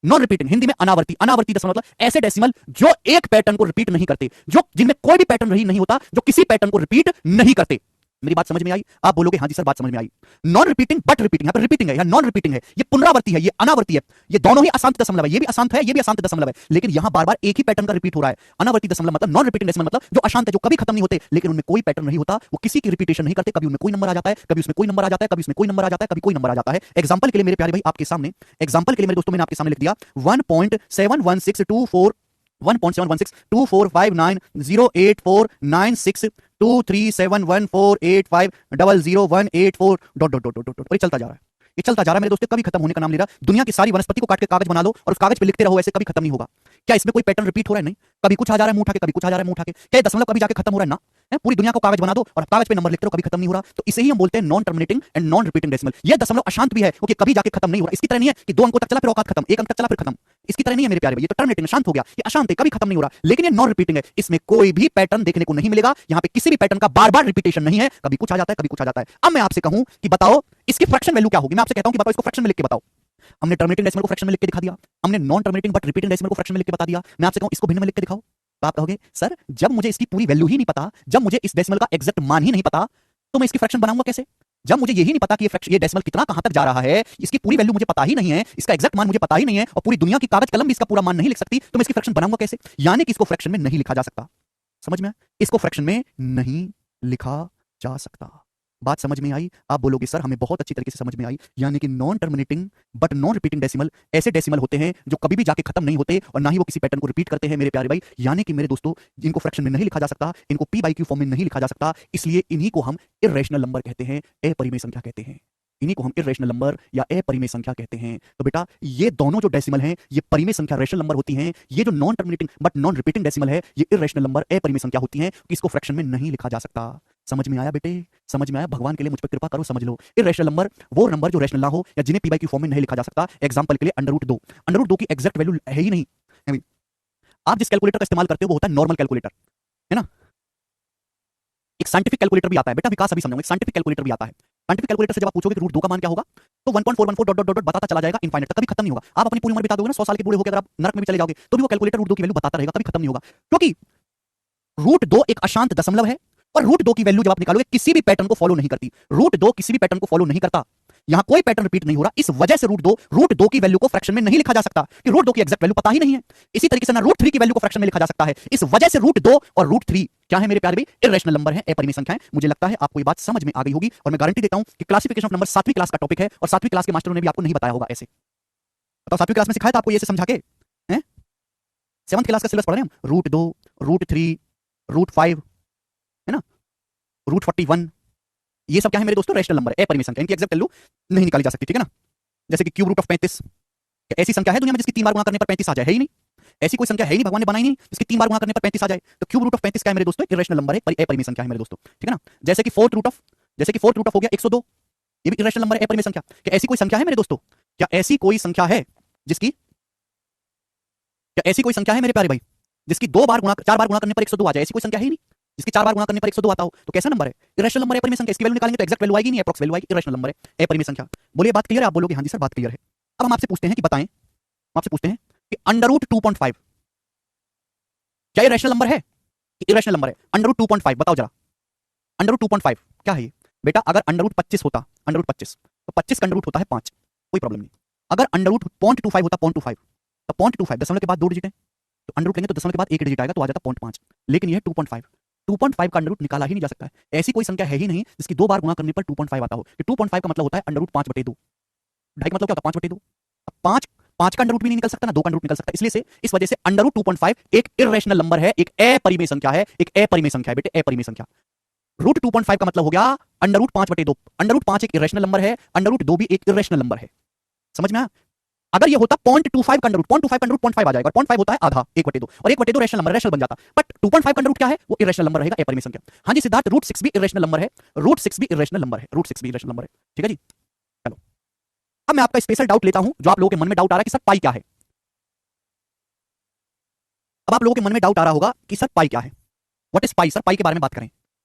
नॉन रिपीटिंग हिंदी में अनावर्ती, अनावर्ती दशमलव मतलब ऐसे डेसिमल जो एक पैटर्न को रिपीट नहीं करते, जो जिनमें कोई भी पैटर्न नहीं होता, जो किसी पैटर्न को रिपीट नहीं करते। मेरी बात समझ में आई? आप बोलोगे हाँ जी सर बात समझ में आई। नॉन रिपीटिंग बट रिपीटिंग, यहाँ पर रिपीटिंग है, यहाँ नॉन रिपीटिंग है, ये पुनरावर्ती है, ये अनावर्ती है, ये दोनों ही अशांत दशमलव है, ये भी अशांत है, ये भी अशांत दशमलव है, लेकिन यहाँ बार बार एक ही पैटर्न का रिपीट हो रहा है। अनावर्ती दशमलव मतलब, नॉन रिपीटिंग डेसिमल मतलब जो अशांत है, जो कभी खत्म नहीं होते, लेकिन उनमें कोई पैटर्न नहीं होता, वो किसी की रिपीटेशन नहीं करते, कभी उनमें कोई नंबर आ जाता है, कभी उसमें कोई नंबर आ जाता है, कभी उसमें कोई नंबर आ जाता है, कभी कोई नंबर आ जाता है। एग्जांपल के लिए मेरे प्यारे भाई आपके सामने, एग्जांपल के लिए मेरे दोस्तों मैंने आपके सामने लिख दिया 1.71624 1.7162459084962371485000184 dot dot dot dot dot, और ये चलता जा रहा है। ये चलता जा रहा है मेरे दोस्तों, कभी खत्म होने का नाम ले रहा। दुनिया की सारी वनस्पति को काट के कागज बना लो और उस कागज पे लिखते रहो, ऐसे कभी खत्म नहीं होगा। क्या इसमें कोई पैटर्न रिपीट हो रहा है? नहीं। कभी कुछ आ जा रहा है मुंह उठा के, कभी कुछ आ जा रहा है मुंह उठा के। क्या ये दशमलव कभी जाके खत्म हो रहा है? ना। पूरी दुनिया को कागज बना दो और कागज पे नंबर लिखते रहो, कभी खत्म नहीं हो रहा। तो इसे ही हम बोलते हैं non terminating and non repeating decimal. ये दशमलव अशांत भी है क्योंकि कभी जाके खत्म नहीं हो रहा। इसकी तरह नहीं है कि 2 अंकों तक चला फिर औकात खत्म, 1 अंक तक चला फिर खत्म। इसकी तरह नहीं है मेरे प्यारे भाई, ये तो टर्मिनेटिंग शांत हो गया, ये अशांत है, कभी खत्म नहीं हो रहा। लेकिन ये नॉन रिपीटिंग है, इसमें कोई भी पैटर्न देखने को नहीं मिलेगा। यहाँ पे किसी भी पैटर्न का बार बार रिपीटेशन नहीं है, कभी कुछ आ जाता है, कभी कुछ आ जाता है। अब मैं आपसे कहूं कि बताओ इसकी फ्रैक्शन वैल्यू क्या होगी, मैं आपसे कहता हूं कि बताओ इसको फ्रैक्शन में लिख के बताओ। हमने टर्मिनेटिंग डेसिमल को फ्रैक्शन में लिख के दिखा दिया, हमने non terminating but repeating decimal को फ्रैक्शन में लिख के बता दिया। मैं आपसे कहूं इसको भिन्न में लिख के दिखाओ, तो आप कहोगे सर जब मुझे इसकी पूरी वैल्यू ही नहीं पता, जब मुझे इस डेसिमल का एग्जैक्ट मान ही नहीं पता, तो मैं इसकी फ्रैक्शन बनाऊंगा कैसे? जब मुझे यही नहीं पता कि ये डेसिमल कितना कहां तक जा रहा है, इसकी पूरी वैल्यू मुझे पता ही नहीं है, इसका एग्जैक्ट मान मुझे पता ही नहीं है, और पूरी दुनिया की कागज कलम भी इसका पूरा मान नहीं लिख सकती, तो मैं इसकी फ्रैक्शन बनाऊंगा कैसे? यानी कि इसको फ्रैक्शन में नहीं लिखा जा सकता। समझ में? इसको फ्रैक्शन में नहीं लिखा जा सकता। बात समझ में आई? आप बोलोगे सर हमें बहुत अच्छी तरीके से समझ में आई। यानी कि non terminating but non repeating decimal ऐसे डेसिमल होते हैं जो कभी भी जाके खत्म नहीं होते और ना ही वो किसी पैटर्न को रिपीट करते हैं मेरे प्यारे भाई। यानी कि मेरे दोस्तों इनको फ्रैक्शन में नहीं लिखा जा सकता, इनको पी बाई क्यू फॉर्म में नहीं लिखा जा सकता, इसलिए इन्हीं को हम इर्रेशनल नंबर कहते हैं, अपरिमेय संख्या कहते हैं। इन्हीं को हम इर्रेशनल नंबर या अपरिमेय संख्या कहते हैं। तो बेटा ये दोनों जो डेसिमल हैं ये परिमेय संख्या रेशनल नंबर होती हैं, ये जो non terminating but non repeating decimal है ये इर्रेशनल नंबर अपरिमेय संख्या होती हैं, इसको फ्रैक्शन में नहीं लिखा जा सकता। समझ में आया बेटे? समझ में आया? भगवान के लिए मुझ पर कृपा करो, समझ लो। इर्रेशनल नंबर वो नंबर जो रेशनल ना हो या जिन्हें पी बाई क्यू फॉर्म में नहीं लिखा जा सकता। एग्जांपल के लिए √2, √2 की एग्जैक्ट वैल्यू है ही नहीं। आप जिस कैलकुलेटर का इस्तेमाल करते हो वो होता है नॉर्मल कैलकुलेटर, है ना। एक साइंटिफिक कैलकुलेटर भी आता है बेटा, विकास अभी समझाऊंगा। एक साइंटिफिक कैलकुलेटर भी आता है। साइंटिफिक कैलकुलेटर से जब आप पूछोगे कि √2 का मान क्या होगा, तो 1.414 डॉट डॉट डॉट बताता चला जाएगा इनफाइनाइट तक, कभी खत्म नहीं होगा। आप अपनी पूरी उम्र बिता दोगे ना, 100 साल के बूढ़े होकर अगर आप नरक में भी चले जाओगे तो भी वो कैलकुलेटर √2 की वैल्यू बताता रहेगा, कभी खत्म नहीं होगा। क्योंकि √2 एक अशांत दशमलव है और √2 की वैल्यू जब आप निकालोगे किसी भी पैटर्न को फॉलो नहीं करती। √2 किसी भी पैटर्न को फॉलो नहीं करता, यहां कोई पैटर्न रिपीट नहीं हो रहा, इस वजह से √2 की वैल्यू को फ्रैक्शन में नहीं लिखा जा सकता कि √2 की एग्जैक्ट वैल्यू पता ही नहीं है। इसी तरीके से ना √3 की वैल्यू को फ्रैक्शन में लिखा जा सकता है, इस वजह से √2 और √3 क्या है मेरे प्यारे भाई? इर्रेशनल नंबर है, अपरिमेय संख्याएं। मुझे लगता है आपको ये बात समझ में आ गई होगी और मैं गारंटी देता हूं कि क्लासिफिकेशन ऑफ नंबर 7वीं क्लास का टॉपिक है और 7वीं क्लास के मास्टरों ने भी आपको नहीं बताया होगा ऐसे। बताओ 7वीं क्लास में सिखाया था आपको ये से समझा के? हैं? 7th क्लास का सिलेबस पढ़ रहे हैं हम। √2, √3, √5, है ना, √41, ये सब क्या है मेरे दोस्तों? रेशनल नंबर है, अपरिमेय संख्या। इनकी एग्जैक्ट वैल्यू नहीं निकाली जा सकती, ठीक है ना। जैसे कि क्यूब रूट ऑफ 35, ऐसी संख्या है दुनिया में जिसकी 3 बार गुणा करने पर 35 आ जाए? है ही नहीं। ऐसी कोई संख्या है ही नहीं, भगवान ने बनाई नहीं जिसकी 3 बार गुणा करने पर 35 आ जाए। तो क्यूब रूट ऑफ 35 क्या है मेरे दोस्तों? इर्रेशनल नंबर है, अपरिमेय संख्या है मेरे दोस्तों, ठीक है ना। जैसे कि फोर्थ रूट ऑफ हो गया 102, ये भी इर्रेशनल नंबर है, अपरिमेय संख्या। क्या ऐसी कोई संख्या है मेरे दोस्तों? क्या ऐसी कोई संख्या है जिसकी, क्या ऐसी कोई संख्या है मेरे प्यारे भाई जिसकी 4 बार गुणा करने पर 102 आ जाए? ऐसी कोई संख्या है ही नहीं। जिसकी 4 बार गुणा करने पर 102 आता हो, तो कैसा नंबर है? इर्रेशनल नंबर है, अपरिमेय संख्या। इसकी वैल्यू निकालेंगे तो एग्जैक्ट वैल्यू आएगी नहीं, एप्रोक्स वैल्यू आएगी। इर्रेशनल नंबर है, अपरिमेय संख्या। बोलिए बात क्लियर है? आप बोलोगे हां जी सर बात क्लियर है। अब हम आपसे पूछते हैं कि बताएं, हम आपसे पूछते हैं कि √2.5 क्या ये रैशनल नंबर है कि इरेशनल नंबर है? √2.5 बताओ जरा। √2.5 क्या है ये बेटा? अगर √25 होता, √25 तो 25 का √ होता है 5, कोई प्रॉब्लम नहीं। अगर √0.25 होता, 0.25 तो 0.25 दशमलव के बाद 2 डिजिट है, तो अंडर रूट लेंगे तो दशमलव के बाद 1 डिजिट आएगा, तो आ जाता 0.5। लेकिन यह 2.5 का अंडर रूट निकाला ही नहीं जा सकता है। ऐसी कोई संख्या है ही नहीं जिसकी 2 बार गुणा करने पर 2.5 आता हो। कि 2.5 का मतलब होता है √5/2। ढाई का मतलब क्या होता है? 5/2। अब 5 का अंडर रूट भी नहीं निकल सकता ना 2 का अंडर रूट निकल सकता, इसलिए से इस वजह से √2.5 एक इर्रेशनल नंबर है, एक अपरिमेय संख्या है, एक अपरिमेय संख्या है बेटे, अपरिमेय संख्या। √2.5 का मतलब हो गया √5/2। √5 एक इर्रेशनल नंबर है, √2 भी एक इर्रेशनल नंबर है। समझ में आया? अगर ये होता 0.25 का अंडर रूट, 0.25 का अंडर रूट 0.5 आ जाएगा, और 0.5 होता है आधा, 1/2, और 1/2 रेशनल नंबर, रेशनल बन जाता। बट 2.5 का अंडर रूट क्या है? वो इरेशनल नंबर रहेगा, अपरिमेय संख्या। हाँ जी सिद्धार्थ, √6 भी इरेशनल नंबर है, √6 भी इरेशनल नंबर है, √6 भी इरेशनल नंबर है। ठीक है जी, चलो अब मैं आपका स्पेशल डाउट लेता हूं, जो आप लोगों के मन में डाउट आ रहा है कि सर पाई क्या है। अब आप लोगों के मन में डाउट आ रहा होगा कि सर पाई क्या है, व्हाट इज पाई? सर पाई के बारे में बात करें।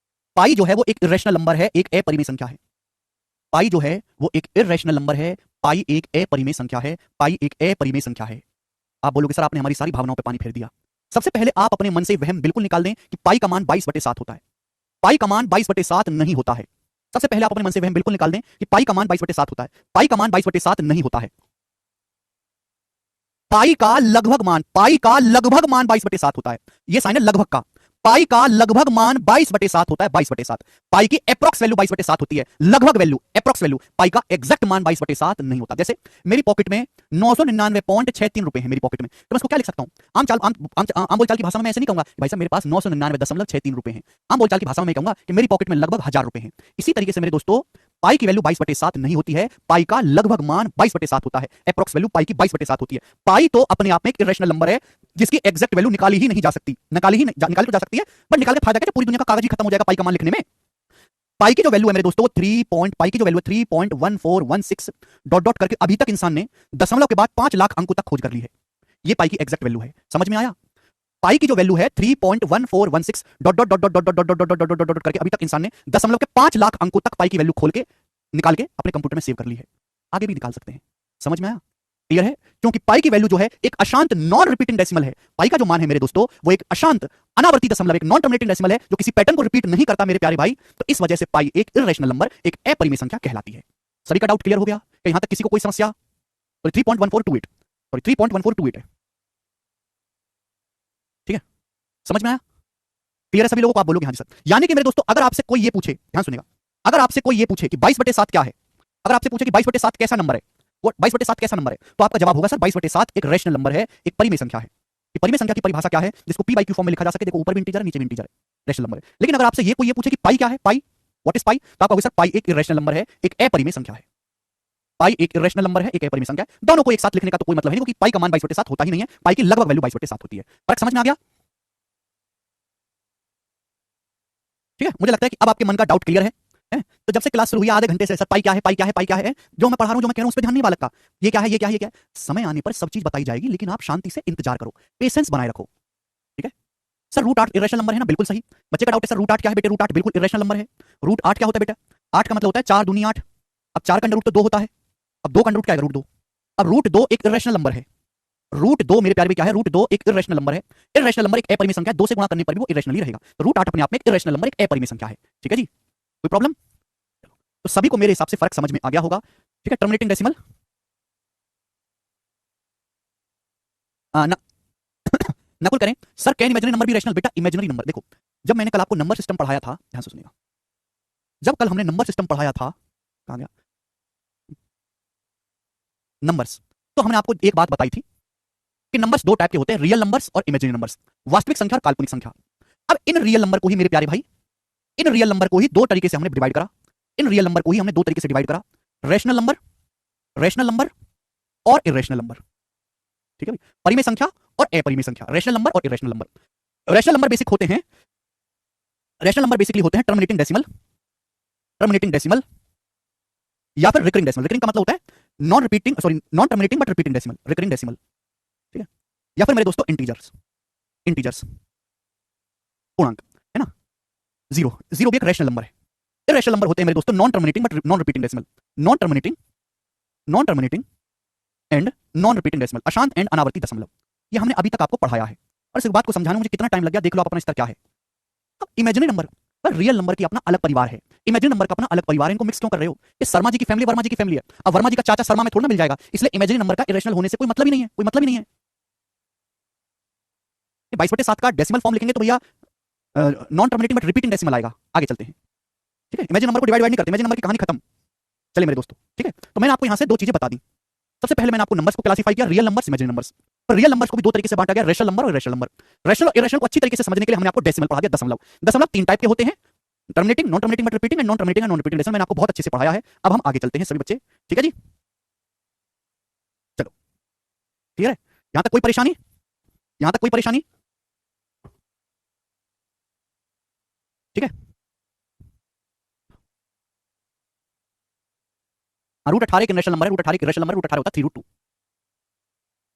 पाई जो है वो एक इरेशनल नंबर है, एक अपरिमेय संख्या है। पाई जो है वो एक इरेशनल नंबर है, पाई एक अपरिमेय संख्या है, पाई एक अपरिमेय संख्या है। आप बोलोगे सर आपने हमारी सारी भावनाओं पे पानी फेर दिया। सबसे पहले आप अपने मन से वहम बिल्कुल निकाल दें कि पाई का मान 22/7 होता है। पाई का मान 22/7 नहीं होता है। सबसे पहले आप अपने मन से वहम बिल्कुल निकाल दें कि पाई का मान 22/7 होता है। पाई का मान 22/7 नहीं होता है। पाई का लगभग मान 22/7 होता है। यह साइन है लगभग का। पाई का लगभग मान 22/7 होता है, 22/7। पाई की एप्रोक्स वैल्यू 22/7 होती है, लगभग वैल्यू, एप्रोक्स वैल्यू। पाई का एग्जैक्ट मान 22/7 नहीं होता। जैसे मेरी पॉकेट में 999.63 रुपए है मेरी पॉकेट में, तो मैं इसको क्या लिख सकता हूं? आम बोलचाल की भाषा में मैं ऐसे नहीं कहूंगा भाई साहब मेरे पास 999.63 रुपए हैं। आम बोलचाल की भाषा में मैं कहूंगा कि मेरी पॉकेट में लगभग 1000 रुपए हैं। इसी तरीके से मेरे दोस्तों पाई की वैल्यू 22/7 नहीं होती है, पाई का लगभग मान 22/7 होता है, अप्रॉक्स वैल्यू पाई की 22/7 होती है। पाई तो अपने आप में एक इरेशनल नंबर है जिसकी एग्जैक्ट वैल्यू निकाली ही नहीं जा सकती, निकाली तो जा सकती है, बट निकाल के फायदा क्या, पूरी दुनिया का कागज ही खत्म हो जाएगा पाई का मान लिखने में। पाई की जो वैल्यू है मेरे दोस्तों, पाई की जो वैल्यू है 3.1416 डॉट डॉट करके अभी तक इंसान ने दशमलव के बाद 5 लाख अंकों तक खोज कर ली है। ये पाई की एग्जैक्ट वैल्यू है, समझ में आया? पाई की जो वैल्यू है 3.1416 dot dot dot dot dot dot dot dot dot dot करके अभी तक इंसान ने दशमलव के 5 लाख अंकों तक पाई की वैल्यू खोल के निकाल के अपने कंप्यूटर में सेव कर ली है। आगे भी निकाल सकते हैं, समझ में आया? क्लियर है? क्योंकि पाई की वैल्यू जो है एक अशांत नॉन रिपीटिंग डेसिमल है। पाई का जो मान है मेरे दोस्तों वो एक अशांत अनावर्ती दशमलव, एक नॉन टर्मिनेटिंग डेसिमल है जो किसी पैटर्न को रिपीट नहीं करता मेरे प्यारे भाई। तो इस वजह से पाई एक इरेशनल नंबर, एक अपरिमेय संख्या कहलाती है। सभी का डाउट क्लियर हो गया? यहां तक किसी को कोई समस्या? तो 3.1428 सॉरी 3.1428 है, ठीक है? समझ में आया? क्लियर है सभी लोगों को? आप बोलोगे हाँ जी सर। यानी कि मेरे दोस्तों अगर आपसे कोई ये पूछे, ध्यान सुनेगा, अगर आपसे कोई ये पूछे कि 22/7 क्या है, अगर आपसे पूछे कि 22/7 कैसा नंबर है, वो 22/7 कैसा नंबर है, तो आपका जवाब होगा सर 22/7 एक रेशनल नंबर है, एक परिमेय संख्या है। ये परिमेय संख्या की परिभाषा क्या है? जिसको p बाई क्यू फॉर्म में लिखा जा सके। देखो ऊपर भी इंटीजर है, नीचे भी इंटीजर है, रेशनल नंबर है। लेकिन अगर आपसे ये कोई ये पूछे कि पाई क्या है, पाई व्हाट इज पाई, तो आप कहोगे सर पाई एक इरेशनल नंबर है, एक अपरिमेय संख्या है। पाई एक इरेशनल नंबर है, एक अपरिमेय संख्या है। दोनों को एक साथ लिखने का तो कोई मतलब है नहीं, क्योंकि पाई का मान 22/7 होता ही नहीं है, पाई की लगभग वैल्यू 22/7 होती है। फर्क समझ में आ गया? ठीक है, मुझे लगता है कि अब आपके मन का डाउट क्लियर है? तो जब से क्लास शुरू हुई आधे घंटे से सर पाई क्या है, पाई क्या है, पाई क्या है, जो मैं पढ़ा रहा हूं, जो मैं कह रहा हूं उस पर ध्यान नहीं वाला का, ये क्या है, ये क्या है, ये क्या है। समय आने पर सब चीज बताई जाएगी, लेकिन आप शांति से इंतजार करो, पेशेंस बनाए रखो, ठीक है? सर रूट 8 इरेशनल नंबर है ना? बिल्कुल सही। बच्चे का डाउट है सर रूट 8 क्या है बेटे? रूट 8 बिल्कुल इरेशनल नंबर है। रूट 8 क्या होता है बेटा? 8 का मतलब होता है 4 दूनी 8। अब 4 का अंडर रूट तो 2 होता है, अब 2 का अंडर रूट क्या है? रूट 2। अब रूट 2 एक इरेशनल नंबर है। रूट 2 मेरे प्यारे भी क्या है? रूट 2 एक इरेशनल नंबर है। इरेशनल नंबर एक अपरिमेय संख्या है, 2 से गुणा करने पर भी वो इरेशनल ही रहेगा। तो रूट 8 अपने आप में एक इरेशनल नंबर, एक अपरिमेय संख्या है, ठीक है जी? कोई प्रॉब्लम? तो सभी को मेरे हिसाब से फर्क समझ में आ गया होगा, ठीक है? टर्मिनेटिंग डेसिमल नकुल करें सर, कैन इमेजिनरी नंबर भी रेशनल? बेटा इमेजिनरी नंबर देखो, जब मैंने कल आपको नंबर सिस्टम पढ़ाया था, ध्यान से सुनिएगा, जब कल हमने नंबर सिस्टम पढ़ाया था, कहां गया नंबर्स, तो हमने आपको एक बात बताई थी कि नंबर्स दो टाइप के होते हैं, रियल नंबर्स और इमेजिनरी नंबर्स, वास्तविक संख्या और काल्पनिक संख्या। अब इन रियल नंबर को ही मेरे प्यारे भाई, इन रियल नंबर को ही दो तरीके से हमने डिवाइड करा, इन रियल नंबर को ही हमने दो तरीके से डिवाइड करा, रेशनल नंबर और इरेशनल नंबर, ठीक है भाई? परिमेय संख्या और अपरिमेय संख्या, रेशनल नंबर और irrational number. Rational number basic होते हैं, रेशनल नंबर बेसिकली होते हैं टर्मिनेटिंग डेसिमल या फिर रिकरिंग डेसिमल। रिकरिंग का मतलब होता है non terminating but repeating decimal, recurring decimal, ठीक है? या फिर मेरे दोस्तों इंटीजर्स पूर्णांक, है ना? जीरो भी एक रेशनल नंबर है। इरेशनल नंबर होते हैं मेरे दोस्तों non terminating but non repeating decimal, non terminating and non repeating decimal, अशांत एंड अनावर्ती दशमलव। ये हमने अभी तक आपको पढ़ाया है, और इस बात को समझाने में मुझे कितना टाइम लग गया देख लो आप अपना स्तर क्या है। अब इमेजिनरी नंबर पर रियल नंबर की अपना अलग परिवार है, इमेजिनरी नंबर का अपना अलग परिवार है, इनको मिक्स क्यों कर रहे हो? ये शर्मा जी की फैमिली वर्मा जी की फैमिली है, अब वर्मा जी का चाचा शर्मा में थोड़ा ना मिल जाएगा, इसलिए इमेजिनरी नंबर का इरेशनल होने से कोई मतलब ही नहीं है, कोई मतलब ही नहीं है। 22/7 का डेसिमल फॉर्म लिखेंगे तो भैया non terminating but repeating decimal आएगा। आगे चलते हैं, ठीक है? इमेजिनरी नंबर को डिवाइड नहीं करते, इमेजिनरी नंबर की कहानी खत्म। चलिए मेरे दोस्तों, ठीक है? तो मैंने आपको यहां से दो चीजें बता दी। सबसे पहले मैंने आपको नंबर्स को क्लासिफाई किया, रियल नंबर्स, इमेजिनरी नंबर्स। पर रियल नंबर्स को भी दो तरीके से बांटा गया, रेशनल नंबर और इरेशनल नंबर। रेशनल और इरेशनल को अच्छी तरीके से समझने के लिए हमने आपको डेसिमल पढ़ा दिया, दशमलव। दशमलव तीन टाइप के होते हैं, terminating, non terminating but repeating, and non repeating decimal. मैंने आपको बहुत अच्छे से पढ़ाया है। अब हम आगे चलते हैं सभी बच्चे, ठीक है जी? चलो, क्लियर है? यहां तक कोई परेशानी? यहां तक कोई परेशानी? ठीक है? रूट 18 एक रेशनल नंबर है, रूट 18 एक रेशनल नंबर, रूट 18 होता है 3√2।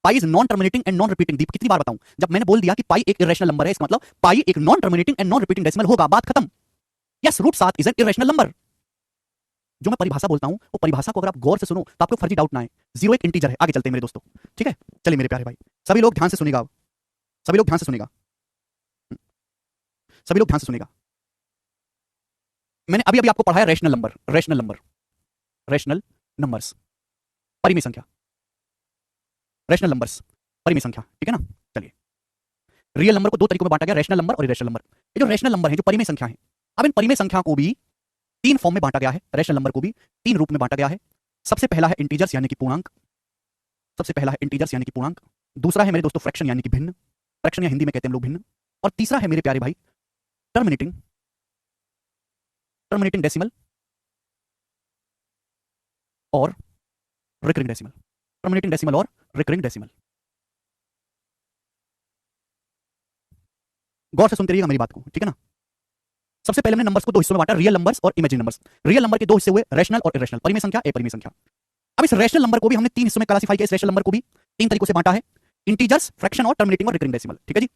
Pi is non terminating and non repeating. Deep कितनी बार बताऊं? जब मैंने बोल दिया कि पाई एक इरेशनल नंबर है, इसका मतलब पाई एक non terminating and non repeating decimal होगा, बात खत्म। Yes, root 7 is an irrational number. जो मैं परिभाषा बोलता हूं वो परिभाषा को अगर आप गौर से सुनो तो आपको फर्जी डाउट ना आए। जीरो एक इंटीजर है। आगे चलते हैं मेरे दोस्तों, ठीक है? चलिए मेरे प्यारे भाई, सभी लोग ध्यान से सुनिएगा, सभी लोग ध्यान से सुनिएगा, सभी लोग ध्यान से सुनिएगा। मैंने अभी अभी आपको पढ़ाया रेशनल नंबर्स, परिमेय संख्या, रेशनल नंबर्स, परिमेय संख्या, ठीक है ना? चलिए, रियल नंबर को दो तरीकों में बांटा गया, रेशनल नंबर और इरेशनल नंबर। ये जो रेशनल नंबर है, जो परिमेय संख्या है, अब इन परिमेय संख्या को भी तीन फॉर्म में बांटा गया है, रेशनल नंबर को भी तीन रूप में बांटा गया है। सबसे पहला है इंटीजर्स यानी कि पूर्णांक, सबसे पहला है इंटीजर्स यानी कि पूर्णांक। दूसरा है मेरे दोस्तों फ्रैक्शन यानी कि भिन्न, फ्रैक्शन या हिंदी में कहते हैं हम लोग भिन्न। और तीसरा है मेरे प्यारे भाई टर्मिनेटिंग डेसिमल और रिकरिंग डेसिमल, टर्मिनेटिंग डेसिमल और रिकरिंग डेसिमल। गौर से सुनते रहिएगा मेरी बात को, ठीक है ना। सबसे पहले हमने नंबर्स को दो हिस्सों में बांटा, रियल नंबर्स और इमेजिनरी नंबर्स। रियल नंबर के दो हिस्से हुए, रैशनल और इरेशनल, परिमेय संख्या, अपरिमेय संख्या। अब इस रैशनल नंबर को भी हमने तीन हिस्सों में क्लासिफाई किया, इस रैशनल नंबर को भी तीन तरीकों से बांटा है, इंटीजर्स, फ्रैक्शन और टर्मिनेटिंग और रिकरिंग डेसिमल, ठीक है जी।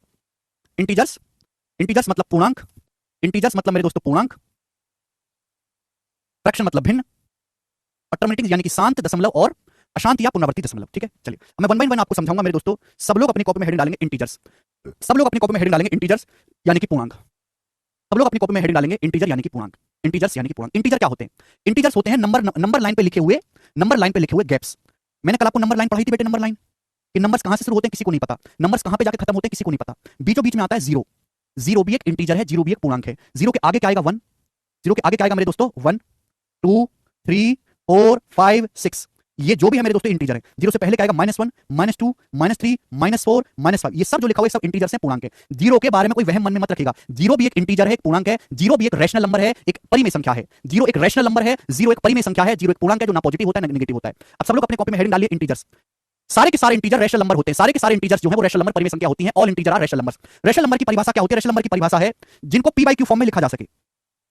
इंटीजर्स, इंटीजर्स मतलब पूर्णांक, इंटीजर्स मतलब मेरे दोस्तों पूर्णांक, फ्रैक्शन मतलब भिन्न, और टर्मिनेटिंग यानी कि शांत दशमलव और अशांत या पुनरावर्ती दशमलव, ठीक है। चलिए अब मैं वन बाय वन आपको समझाऊंगा मेरे दोस्तों। सब लोग अपनी कॉपी में हेडिंग डालेंगे इंटीजर्स, सब लोग अपनी कॉपी में हेडिंग डालेंगे इंटीजर्स यानी कि पूर्णांक, सब लोग अपनी कॉपी में हेडिंग डालेंगे इंटीजर यानी कि पूर्णांक, इंटीजर्स यानी कि पूर्णांक। इंटीजर क्या होते हैं? इंटीजर्स होते हैं नंबर लाइन पे लिखे हुए, नंबर लाइन पे लिखे हुए गैप्स। मैंने कल आपको नंबर लाइन पढ़ाई थी बेटे, नंबर लाइन कि नंबर्स कहां से शुरू होते हैं किसी को नहीं पता, नंबर्स कहां पे जाके खत्म होते हैं किसी को नहीं पता। बीचों बीच में आता है जीरो, जीरो भी एक इंटीजर है, जीरो भी एक पूर्णांक है। जीरो के आगे क्या आएगा? वन। जीरो के आगे क्या आएगा मेरे दोस्तों? One, two, three, four, five, six. ये जो भी है मेरे दोस्तों इंटीजर है। जीरो से पहले क्या आएगा? Minus one, minus two, minus three, minus four, minus five. ये सब जो लिखा हुआ है सब इंटीजर से पूर्णांक है। जीरो के बारे में कोई वहम मन में मत रखिएगा, जीरो भी एक इंटीजर है, एक पूर्णांक है। जीरो भी एक रैशनल नंबर है, एक परिमेय संख्या है। जीरो एक रैशनल नंबर है, जीरो एक परिमेय संख्या है, जीरो एक पूर्णांक है जो ना पॉजिटिव होता है ना नेगेटिव होता है। अब सब लोग अपने कॉपी में हेडिंग डालिए इंटीजर्स। सारे के सारे इंटीजर रैशनल नंबर होते हैं, सारे के सारे इंटीजर्स जो है वो रैशनल नंबर परिमेय संख्या होती है। All integer are rational numbers. Rational number की परिभाषा क्या होती है? रैशनल नंबर की परिभाषा है जिनको पी बाई क्यू फॉर्म में लिखा जा सके।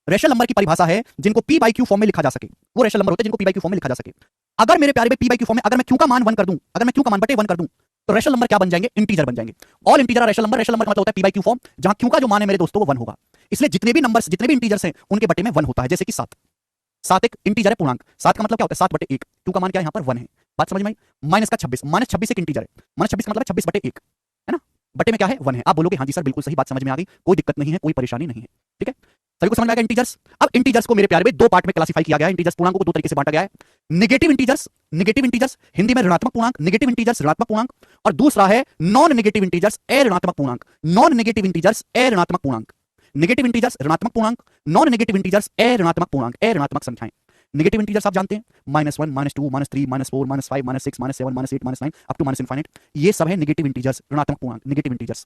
रैशनल नंबर की परिभाषा है जिनको पी बाई क्यू फॉर्म में लिखा जा सके, वो रैशनल नंबर होते हैं जिनको पी बाई क्यू फॉर्म में लिखा जा सके। अगर मेरे प्यारे में पी बाई क्यू फॉर्म में अगर मैं क्यू का मान वन कर दूं, अगर मैं क्यू का मान बटे वन कर दूं, तो रैशनल नंबर क्या बन जाएंगे? इंटीजर बन जाएंगे। All integer are rational number. Rational number का मतलब होता है पी बाई क्यू फॉर्म, जहां क्यू का जो मान है मेरे दोस्तों वो वन होगा। इसलिए जितने भी नंबर्स, जितने भी इंटीजर्स हैं उनके बटे में वन होता है। जैसे कि सात, सात एक इंटीजर है, पूर्णांक। सात का मतलब क्या होता है? सात बटे एक। क्यू का मान क्या है? यहाँ पर वन है। बात समझ में आई? माइनस का 26, माइनस 26 एक इंटीजर है। माइनस 26 का मतलब है 26 बटे एक, है ना। बटे में क्या है? वन है। आप बोलोगे हाँ जी सर बिल्कुल सही बात, समझ में आ गई, कोई दिक्कत नहीं है, कोई परेशानी नहीं है, ठीक है। सभी को समझ में आ गया इंटीजर्स? अब इंटीजर्स को मेरे प्यारे में दो पार्ट में क्लासिफाई किया गया है। इंटीजर्स पूर्णांकों को दो तरीके से बांटा गया है। Negative integers, negative integers Hindi में ऋणात्मक पूर्णांक, नेगेटिव इंटीजर्स ऋणात्मक पूर्णांक। और दूसरा है नॉन नेगेटिव इंटीजर्स, अऋणात्मक पूर्णांक। नॉन नेगेटिव इंटीजर्स अऋणात्मक पूर्णांक, नेगेटिव इंटीजर्स ऋणात्मक पूर्णांक, नॉन नेगेटिव इंटीजर्स अऋणात्मक पूर्णांक, अऋणात्मक संख्याएं। नेगेटिव इंटीजर्स आप जानते हैं, minus one, minus two, minus three, minus four, minus five, minus six, minus seven, minus eight, minus nine, up to minus infinite. ये सब है नेगेटिव इंटीजर्स, ऋणात्मक पूर्णांक, नेगेटिव इंटीजर्स।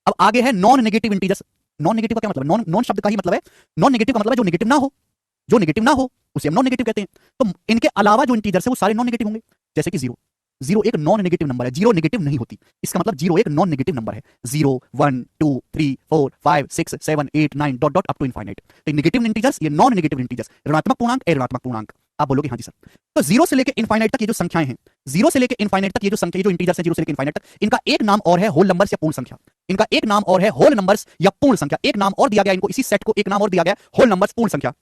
अब आगे है non negative integers. Non negative का क्या मतलब? नॉन, नॉन शब्द का ही मतलब है, नॉन नेगेटिव का मतलब है जो नेगेटिव ना हो, जो नेगेटिव ना हो उसे हम नॉन नेगेटिव कहते हैं। तो इनके अलावा जो इंटीजर्स है वो सारे नॉन नेगेटिव होंगे। जैसे कि जीरो, जीरो एक नॉन नेगेटिव नंबर है, जीरो नेगेटिव नहीं होती, इसका मतलब जीरो एक नॉन नेगेटिव नंबर है। Zero, one, two, three, four, five, six, seven, eight, nine, dot dot up to infinite. तो नेगेटिव इंटीजर्स, ये नॉन नेगेटिव इंटीजर्स, ऋणात्मक पूर्णांक, अऋणात्मक पूर्णांक। आप बोलोगे हाँ जी सर। तो जीरो से लेकर इनफाइनाइट तक ये जो संख्याएं हैं, जीरो से लेकर इनफाइनाइट तक ये जो संख्या, ये जो इंटीजर्स है जीरो से लेकर इनफाइनाइट तक, इनका एक नाम और है होल नंबर्स या पूर्ण संख्या। इनका एक नाम और है होल नंबर्स या पूर्ण संख्या। एक नाम और दिया गया इनको, इसी सेट को एक नाम और दिया गया होल नंबर्स, पूर्ण संख्या।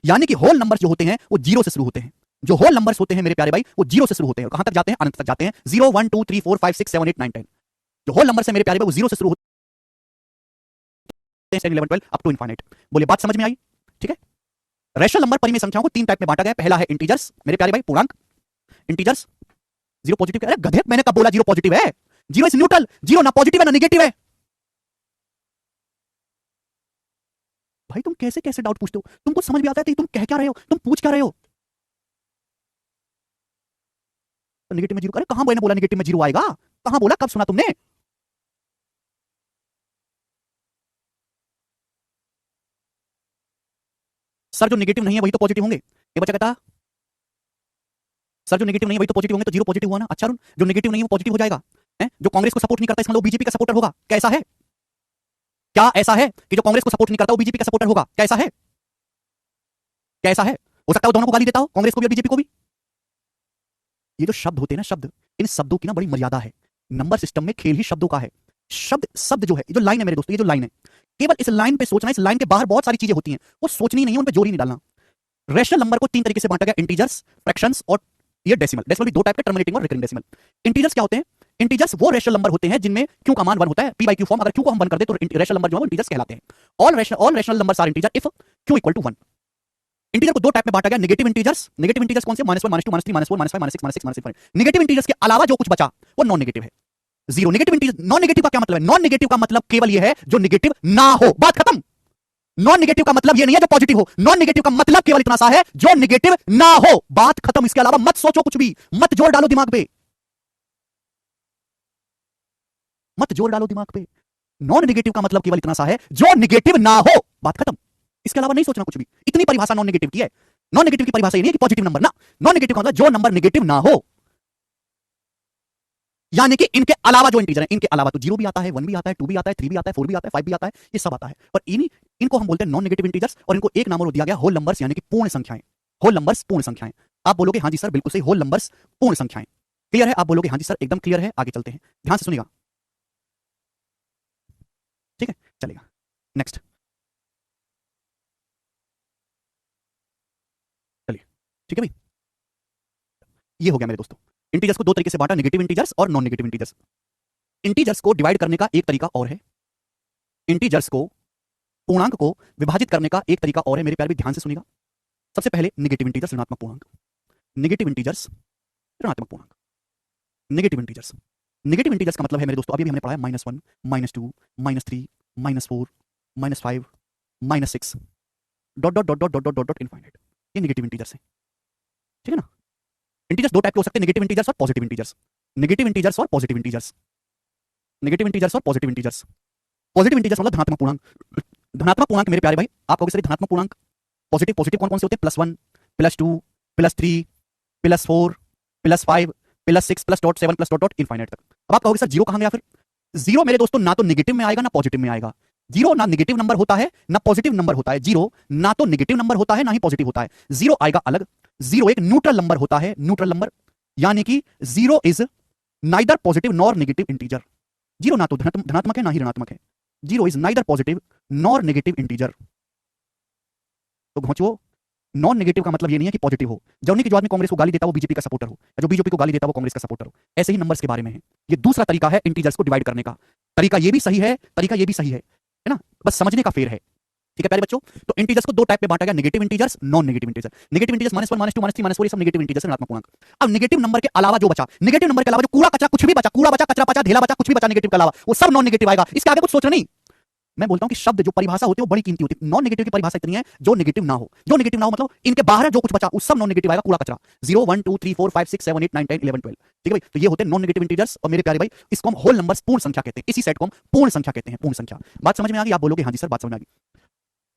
यानी कि होल नंबर्स जो होते हैं वो जीरो से शुरू होते हैं। जो होल नंबर्स होते हैं मेरे प्यारे भाई वो जीरो से शुरू होते हैं, कहां तक जाते हैं? अनंत तक जाते हैं। Zero, one, two, three, four, five, six, seven, eight, nine, ten. जो होल नंबर्स है मेरे प्यारे भाई वो जीरो से शुरू होते हैं, 11, 12 अप टू इनफाइनाइट। बोलिए बात समझ में आई? ठीक है। रैशनल नंबर परिमेय संख्याओं को तीन टाइप में बांटा गया है। पहला है इंटीजर्स मेरे प्यारे भाई, पूर्णांक इंटीजर्स। जीरो पॉजिटिव, अरे गधे मैंने कब बोला जीरो पॉजिटिव है? जीरो इज न्यूट्रल, जीरो ना पॉजिटिव है ना नेगेटिव है। भाई तुम कैसे कैसे डाउट पूछते हो? तुमको समझ में आता है तुम कह क्या रहे हो, तुम पूछ क्या रहे हो? तो नेगेटिव में जीरो, अरे कहां मैंने बोला नेगेटिव में जीरो आएगा? कहां बोला, कब सुना तुमने? सर जो नेगेटिव नहीं है वही तो पॉजिटिव होंगे। ये बच्चा कहता सर जो नेगेटिव नहीं है वही तो पॉजिटिव होंगे, तो जीरो पॉजिटिव हुआ ना। अच्छा जो नेगेटिव नहीं है वो पॉजिटिव हो जाएगा है? जो कांग्रेस को सपोर्ट नहीं करता इसका मतलब बीजेपी का सपोर्टर होगा, कैसा है? क्या ऐसा है कि जो कांग्रेस को सपोर्ट नहीं करता वो बीजेपी का सपोर्टर होगा? कैसा है? कैसा है? हो सकता है वो दोनों को गाली देता हो, कांग्रेस को भी और बीजेपी को भी। ये जो शब्द होते हैं ना, शब्द, इन शब्दों की ना बड़ी मर्यादा है। नंबर सिस्टम में खेल ही शब्दों का है। शब्द, शब्द जो है, ये जो लाइन है मेरे दोस्तों, ये जो लाइन है, केवल इस लाइन पे सोचना, इस लाइन के बाहर बहुत सारी चीजें होती हैं, वो सोचनी नहीं है, उन पे जोर ही नहीं डालना। रैशनल नंबर को तीन तरीके से बांटा गया, इंटीजर्स, फ्रैक्शंस और ये डेसिमल। डेसिमल भी दो टाइप के, टर्मिनेटिंग और रिकरिंग डेसिमल। इंटीजर्स क्या होते हैं? इंटीजर्स वो रैशनल नंबर होते हैं जिनमें क्यू का मान वन होता है, पी बाई क्यू फॉर्म। अगर क्यू को हम वन कर दे तो रैशनल नंबर जो है वो इंटीजर्स कहलाते हैं। All rational numbers are integer if Q equal to one. Integer को दो टाइप में बांटा गया, नेगेटिव इंटीजर्स। नेगेटिव इंटीजर्स कौन से? Minus one, minus two, minus three, minus four, minus five, minus six, minus seven, minus eight. Negative integers के अलावा जो कुछ बचा वो नॉन नेगेटिव है। Zero negative integer. Non negative का क्या मतलब है? नॉन नेगेटिव का मतलब केवल ये है जो नेगेटिव ना हो, बात खत्म। नॉन नेगेटिव का मतलब ये नहीं है जो पॉजिटिव हो, नॉन नेगेटिव का मतलब केवल इतना सा है जो नेगेटिव ना हो, बात खत्म। इसके अलावा मत सोचो कुछ भी, मत जोर डालो दिमाग पे, मत जोर डालो दिमाग पे। नॉन नेगेटिव का मतलब केवल इतना सा है जो नेगेटिव ना हो, बात खत्म। इसके अलावा नहीं सोचना कुछ भी। इतनी परिभाषा नॉन नेगेटिव की है। नॉन नेगेटिव की परिभाषा ये नहीं है कि पॉजिटिव नंबर ना, नॉन नेगेटिव का मतलब जो नंबर नेगेटिव ना हो, यानी कि इनके अलावा जो इंटीजर है, इनके अलावा तो 0 भी आता है, 1 भी आता है, 2 भी आता है, 3 भी आता है, 4 भी आता है, 5 भी आता है, ये सब आता है, और इनको हम बोलते हैं नॉन नेगेटिव इंटीजर्स, और इनको एक नाम और दिया गया होल नंबर्स, यानी कि पूर्ण संख्याएं। होल नंबर्स पूर्ण संख्याएं। आप बोलोगे हाँ जी सर बिल्कुल सही, होल नंबर्स पूर्ण संख्याएं। क्लियर है? आप बोलोगे हाँ जी सर एकदम क्लियर है। आगे चलते हैं, ध्यान से सुनिएगा, ठीक है, चलेगा। नेक्स्ट, चलिए, ठीक है भाई, ये हो गया मेरे दोस्तों। इंटीजर्स को दो तरीके से बांटा, नेगेटिव इंटीजर्स और नॉन नेगेटिव इंटीजर्स। इंटीजर्स को डिवाइड करने का एक तरीका और है, इंटीजर्स को, पूर्णांक को विभाजित करने का एक तरीका और है। मेरे प्यारे भी ध्यान से सुनिएगा। सबसे पहले नेगेटिव इंटीजर्स, ऋणात्मक पूर्णांक। नेगेटिव इंटीजर्स, ऋणात्मक पूर्णांक। नेगेटिव इंटीजर्स, नेगेटिव इंटीजर्स का मतलब है मेरे दोस्तों, अभी भी हमने पढ़ा है -1, -2, -3, -4, -5, -6, dot dot dot dot dot dot dot infinite. ये नेगेटिव इंटीजर्स है, ठीक है ना। इंटीजर्स दो टाइप के हो सकते हैं, नेगेटिव इंटीजर्स और पॉजिटिव इंटीजर्स। नेगेटिव इंटीजर्स और पॉजिटिव इंटीजर्स, नेगेटिव इंटीजर्स और पॉजिटिव इंटीजर्स। पॉजिटिव इंटीजर्स मतलब धनात्मक पूर्णांक। धनात्मक पूर्णांक मेरे प्यारे भाई, आप कहोगे सर धनात्मक पूर्णांक पॉजिटिव, पॉजिटिव कौन कौन से होते हैं? +1, +2, +3, +4, +5, +6, +7, +. इनफाइनाइट तक। अब आप कहोगे सर जीरो कहां गया फिर? जीरो मेरे दोस्तों ना तो नेगेटिव में आएगा ना पॉजिटिव में आएगा। जीरो ना नेगेटिव नंबर होता है ना पॉजिटिव नंबर होता है। जीरो ना तो नेगेटिव नंबर होता है ना ही पॉजिटिव होता है। जीरो आएगा अलग। जीरो एक न्यूट्रल नंबर होता है, न्यूट्रल नंबर, यानी कि zero is neither positive nor negative integer. Zero ना तो धनात्मक है ना ही ऋणात्मक है। Zero is neither positive nor negative integer. तो घोंचो, नॉन नेगेटिव का मतलब ये नहीं है कि पॉजिटिव हो। जौनी की जो आदमी कांग्रेस को गाली देता है वो बीजेपी का सपोर्टर हो, या जो बीजेपी को गाली देता है वो कांग्रेस का सपोर्टर हो। ऐसे ही नंबर्स के बारे में है। ये दूसरा तरीका है इंटीजर्स को डिवाइड करने का। तरीका ये भी सही है, तरीका ये भी सही है ना, बस समझने का फेर है। ठीक है प्यारे बच्चों, तो इंटीजर्स को दो टाइप में बांटा गया, negative integers, non negative integer. Negative integers -1, -2, -3, -4 ये सब नेगेटिव इंटीजर्स, ऋणात्मक पूर्णांक। अब नेगेटिव नंबर के अलावा जो बचा, नेगेटिव नंबर के अलावा जो कूड़ा कचरा कुछ भी बचा, कूड़ा बचा, कचरा बचा, ढेला बचा, कुछ भी बचा नेगेटिव के अलावा, वो सब नॉन नेगेटिव आएगा। इसके आगे कुछ सोचना नहीं। मैं बोलता हूं कि शब्द जो परिभाषा होती है वो बड़ी कीमती होती है। नॉन नेगेटिव की परिभाषा इतनी है जो नेगेटिव ना हो, जो नेगेटिव ना हो मतलब इनके बाहर है जो कुछ बचा वो सब नॉन नेगेटिव आएगा, कूड़ा कचरा। 0, 1, 2, 3, 4, 5, 6, 7, 8, 9, 10, 11, 12। ठीक है भाई, तो ये होते हैं नॉन नेगेटिव इंटीजर्स। और मेरे प्यारे भाई इसको हम होल नंबर्स, पूर्ण संख्या कहते हैं। इसी सेट को हम पूर्ण संख्या कहते हैं, पूर्ण संख्या। बात समझ में आ गई? आप बोलोगे हाँ जी सर बात समझ में आ गई।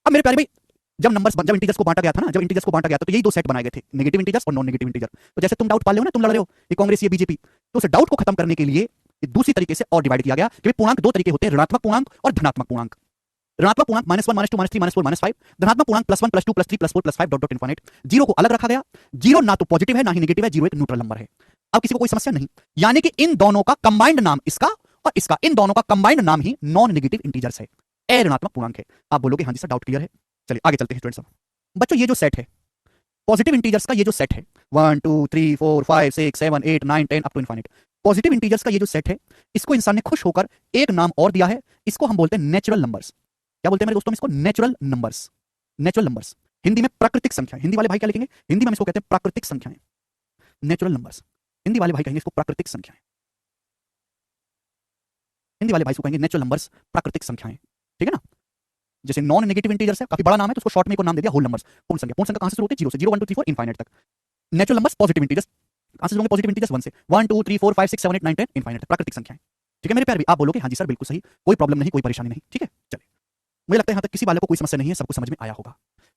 अब मेरे प्यारे भाई जब इंटीजर्स को बांटा गया था ना, जब इंटीजर्स को बांटा गया था तो यही दो सेट बनाए गए थे, नेगेटिव इंटीजर्स और नॉन नेगेटिव इंटीजर। तो जैसे तुम डाउट पाल रहे हो ना, तुम लड़ रहे हो ये कांग्रेस ये बीजेपी, तो उस डाउट को खत्म करने के लिए दूसरी तरीके से और डिवाइड किया गया कि पूर्णांक दो तरीके होते हैं, ऋणात्मक पूर्णांक और धनात्मक पूर्णांक। ऋणात्मक पूर्णांक -1, -2, -3, -4, -5। धनात्मक पूर्णांक +1, +2, +3, +4, +5 डॉट डॉट इनफाइनाइट। जीरो को अलग रखा गया। जीरो ना तो पॉजिटिव है ना ही नेगेटिव है, जीरो एक न्यूट्रल नंबर है। अब किसी को कोई समस्या नहीं, यानी कि इन दोनों का कंबाइंड नाम इसका और इसका, इन दोनों का कंबाइंड नाम ही नॉन नेगेटिव इंटीजर्स है, ए ऋणात्मक पूर्णांक है। आप बोलोगे हाँ जी सर डाउट क्लियर है। चलिए आगे चलते हैं स्टूडेंट्स। बच्चों ये जो सेट है पॉजिटिव इंटीजर्स का, ये जो सेट है 1, 2, 3, 4, 5, 6, 7, 8, 9, 10 up to infinite, positive integers का ये जो सेट है, इसको इंसान ने खुश होकर एक नाम और दिया है। इसको हम बोलते हैं नेचुरल नंबर्स। क्या बोलते हैं मेरे दोस्तों? इसको natural numbers. Natural numbers Hindi में प्राकृतिक संख्या। हिंदी वाले भाई क्या लिखेंगे? हिंदी में हम इसको कहते हैं प्राकृतिक संख्याएं, नेचुरल नंबर्स। हिंदी वाले भाई कहेंगे इसको प्राकृतिक संख्याएं। हिंदी वाले भाई इसको कहेंगे नेचुरल नंबर्स, प्राकृतिक संख्याएं। ठीक है ना। जैसे नॉन नेगेटिव इंटीजर्स है, काफी बड़ा नाम है, तो उसको शॉर्ट में को नाम दे दिया होल नंबर्स, पूर्ण संख्या। पूर्ण संख्या कहां से शुरू होती है? 0 से, 0, 1, 2, 3, 4 इनफाइनाइट तक। नेचुरल नंबर्स पॉजिटिव इंटीजर्स कहां से शुरू होंगे? पॉजिटिव इंटीजर्स 1 से, 1, 2, 3, 4, 5, 6, 7, 8, 9, 10 इनफाइनाइट, प्राकृतिक संख्याएं। ठीक है मेरे प्यारे भी, आप बोलोगे हाँ जी सर बिल्कुल सही, कोई प्रॉब्लम नहीं, कोई परेशानी नहीं। ठीक है, चलिए, मुझे लगता है यहाँ तक किसी वाले को कोई समस्या नहीं है, सबको समझ में आया होगा।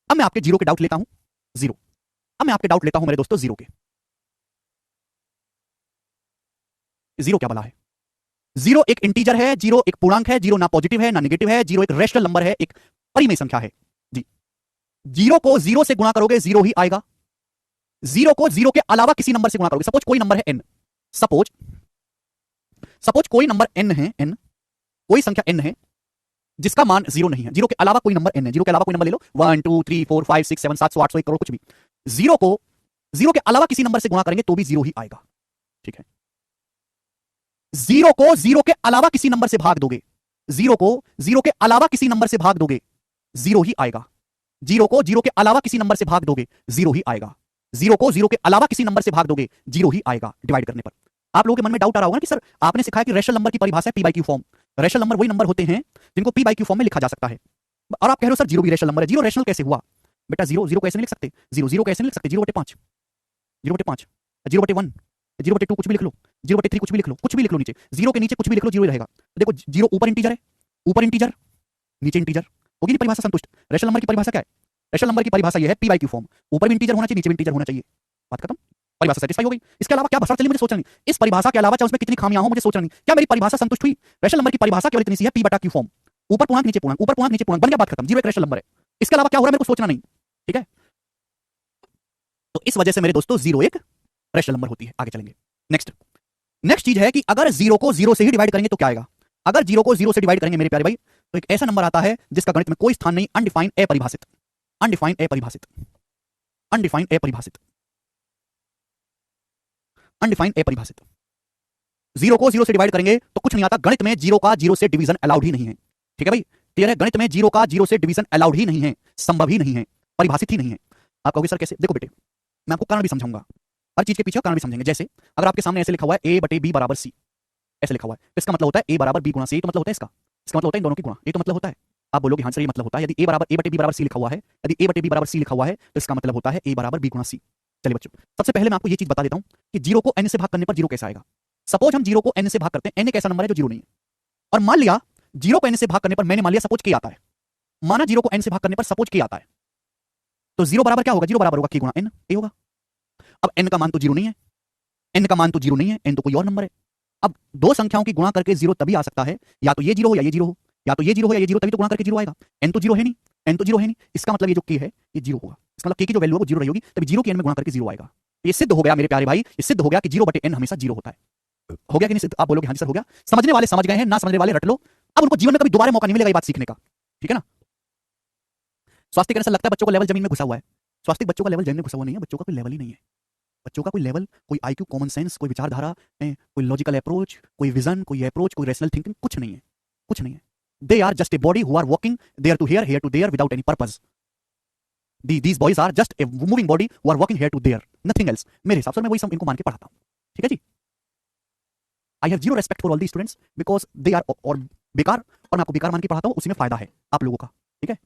अब मैं आपके जीरो के डाउट लेता हूं, जीरो। अब मैं आपके डाउट लेता हूं मेरे दोस्तों जीरो के। जीरो क्या बला है? जीरो एक इंटीजर है, जीरो एक पूर्णांक है, जीरो ना पॉजिटिव है ना नेगेटिव है, जीरो एक रेशनल नंबर है, एक परिमेय संख्या है जी। जीरो को जीरो से गुणा करोगे जीरो ही आएगा। जीरो को जीरो के अलावा किसी नंबर से गुणा करोगे, सपोज कोई नंबर है n, सपोज कोई नंबर n है, n कोई संख्या n है जिसका मान जीरो नहीं है, जीरो के अलावा कोई नंबर n है, जीरो के अलावा कोई नंबर ले लो 1, 2, 3, 4, 5, 6, 7, 700, 800, 1 करोड़, कुछ भी। जीरो को जीरो के अलावा किसी नंबर से गुणा करेंगे तो भी जीरो ही आएगा। ठीक है, जीरो को जीरो के अलावा किसी नंबर से भाग दोगे, जीरो को जीरो के अलावा किसी नंबर से भाग दोगे, जीरो ही आएगा। जीरो को जीरो के अलावा किसी नंबर से भाग दोगे, जीरो ही आएगा। जीरो को जीरो के अलावा किसी नंबर से भाग दोगे, जीरो ही आएगा डिवाइड करने पर। आप लोगों के मन में डाउट आ रहा होगा ना कि सर आपने सिखाया कि रेशनल नंबर की परिभाषा है P by Q form. Rational number वही नंबर होते हैं जिनको पी बाई क्यू फॉर्म में लिखा जा सकता है। और आप कह रहे हो सर जीरो भी रेशनल नंबर है, जीरो रेशनल कैसे हुआ? बेटा जीरो जीरो कैसे नहीं लिख सकते, जीरो जीरो कैसे नहीं लिख सकते, 0/5, 0/5, 0/1, 0/2 कुछ भी लिख लो, 0/3 कुछ भी लिख लो, कुछ भी लिख लो, नीचे जीरो के नीचे कुछ भी लिख लो, जीरो ही रहेगा। देखो जीरो ऊपर इंटीजर है, ऊपर इंटीजर नीचे इंटीजर, होगी नहीं परिभाषा संतुष्ट? रेशनल नंबर की परिभाषा क्या है? रेशनल नंबर की परिभाषा यह है पी बाई क्यू फॉर्म, ऊपर भी इंटीजर होना चाहिए नीचे भी इंटीजर होना चाहिए, बात खत्म। परिभाषा सेटिस्फाई हो गई। इसके अलावा क्या बता चलिए मुझे सोचना नहीं, इस परिभाषा के अलावा चाहे उसमें कितनी खामियां हो मुझे सोचना नहीं, क्या मेरी परिभाषा संतुष्ट हुई? रेशनल नंबर की परिभाषा केवल इतनी सी है पी बटा क्यू फॉर्म, ऊपर पूर्णांक नीचे पूर्णांक, ऊपर पूर्णांक नीचे पूर्णांक, बन गया, बात खत्म, जीरो एक रेशनल नंबर है। इसके अलावा क्या हो रहा है मेरे को सोचना नहीं, ठीक है। तो इस वजह से मेरे दोस्तों जीरो एक रेशनल नंबर होती है। आगे चलेंगे। नेक्स्ट नेक्स्ट चीज है कि अगर जीरो को जीरो से ही डिवाइड करेंगे तो क्या आएगा? अगर जीरो को जीरो से डिवाइड करेंगे मेरे प्यारे भाई तो एक ऐसा नंबर आता है जिसका गणित में कोई स्थान नहीं, अनडिफाइंड अपरिभाषित, अनडिफाइंड अपरिभाषित, अनडिफाइंड अपरिभाषित, अनडिफाइंड अपरिभाषित। जीरो को जीरो से डिवाइड करेंगे तो कुछ नहीं आता, गणित में जीरो का जीरो से डिवीजन अलाउड ही नहीं है, ठीक है भाई, क्लियर है? गणित में जीरो का जीरो से डिवीजन अलाउड ही नहीं है, संभव ही नहीं है, परिभाषित ही नहीं है। आप कहोगे सर कैसे? देखो बेटे मैं आपको कारण भी समझाऊंगा, हर चीज के पीछे कारण भी समझेंगे। जैसे अगर आपके सामने ऐसे लिखा हुआ है ए बटे बी बराबर सी, ऐसे लिखा हुआ है, इसका मतलब होता है ए बराबर बी गुणा सी, तो मतलब होता है इसका मतलब होता है इन दोनों की गुणा, ये तो मतलब होता है। आप बोलोगे हाँ सर ये मतलब होता है, यदि ए बराबर ए बटे बी बराबर सी लिखा हुआ है, यदि ए बटे बी बराबर सी लिखा हुआ है तो इसका मतलब होता है ए बराबर बी गुणा सी। चलिए बच्चों सबसे पहले मैं आपको ये चीज बता देता हूं कि जीरो को n से भाग करने पर जीरो कैसा आएगा। सपोज हम जीरो को n से भाग करते हैं, n एक ऐसा नंबर है जो जीरो नहीं है, और मान लिया जीरो को n से भाग करने पर, मैंने मान लिया सपोज के आता है, माना जीरो को n से भाग करने पर सपोज के आता है, तो जीरो बराबर क्या होगा? जीरो बराबर होगा के गुणा n, ये होगा। अब n का मान तो जीरो नहीं है, n का मान तो जीरो नहीं है, n तो कोई और नंबर है। अब दो संख्याओं की गुणा करके जीरो तभी आ सकता है, या तो ये जीरो हो या ये जीरो हो, या तो ये जीरो हो या ये जीरो, तभी तो गुणा करके जीरो आएगा। n तो जीरो है नहीं, n तो जीरो है नहीं, इसका मतलब ये जो k है ये जीरो होगा, इसका मतलब k की जो वैल्यू है वो जीरो रही होगी, तभी जीरो की n में गुणा करके जीरो आएगा। ये सिद्ध हो गया मेरे प्यारे भाई, ये सिद्ध हो गया कि जीरो बटे n हमेशा जीरो होता है। हो गया कि नहीं सिद्ध? आप बोलोगे हाँ जी सर हो गया। समझने वाले समझ गए हैं, ना समझने वाले रट लो, अब उनको जीवन में कभी दोबारा मौका नहीं मिलेगा ये बात सीखने का, ठीक है ना। स्वास्थ्य ऐसा लगता है बच्चों का लेवल जमीन में घुसा हुआ है, स्वास्थ्य बच्चों का लेवल जमीन में घुसा हुआ नहीं है, बच्चों का कोई लेवल ही नहीं है, बच्चों का कोई लेवल, कोई आईक्यू, कॉमन सेंस, कोई विचारधारा, कोई लॉजिकल अप्रोच, कोई विजन, कोई अप्रोच, कोई रैशनल थिंकिंग, कुछ नहीं है, कुछ नहीं है। They are just a body who are walking there to here to there without any purpose. These boys are just a moving body who are walking here to there, nothing else। मेरे हिसाब से मैं वही सब इनको मान के पढ़ाता हूँ, ठीक है जी। I have zero respect for all the students because they are और बेकार, और मैं आपको बेकार मान के पढ़ाता हूँ, उसी में फायदा है आप लोगों का, ठीक है।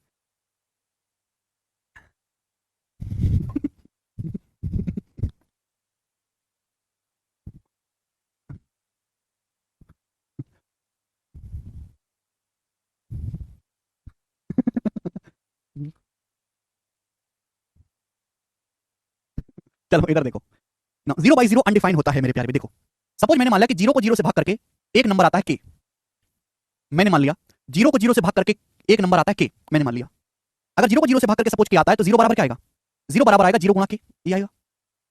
चलो इधर देखो ना, जीरो बाई जीरो अनडिफाइंड होता है मेरे प्यारे। देखो सपोज मैंने मान लिया कि जीरो को जीरो से भाग करके एक नंबर आता है के, मैंने मान लिया जीरो को जीरो से भाग करके एक नंबर आता है के, मैंने मान लिया। अगर जीरो को जीरो से भाग करके सपोज के आता है तो जीरो बराबर क्या आएगा? जीरो बराबर आएगा जीरो गुणा के, ये आएगा।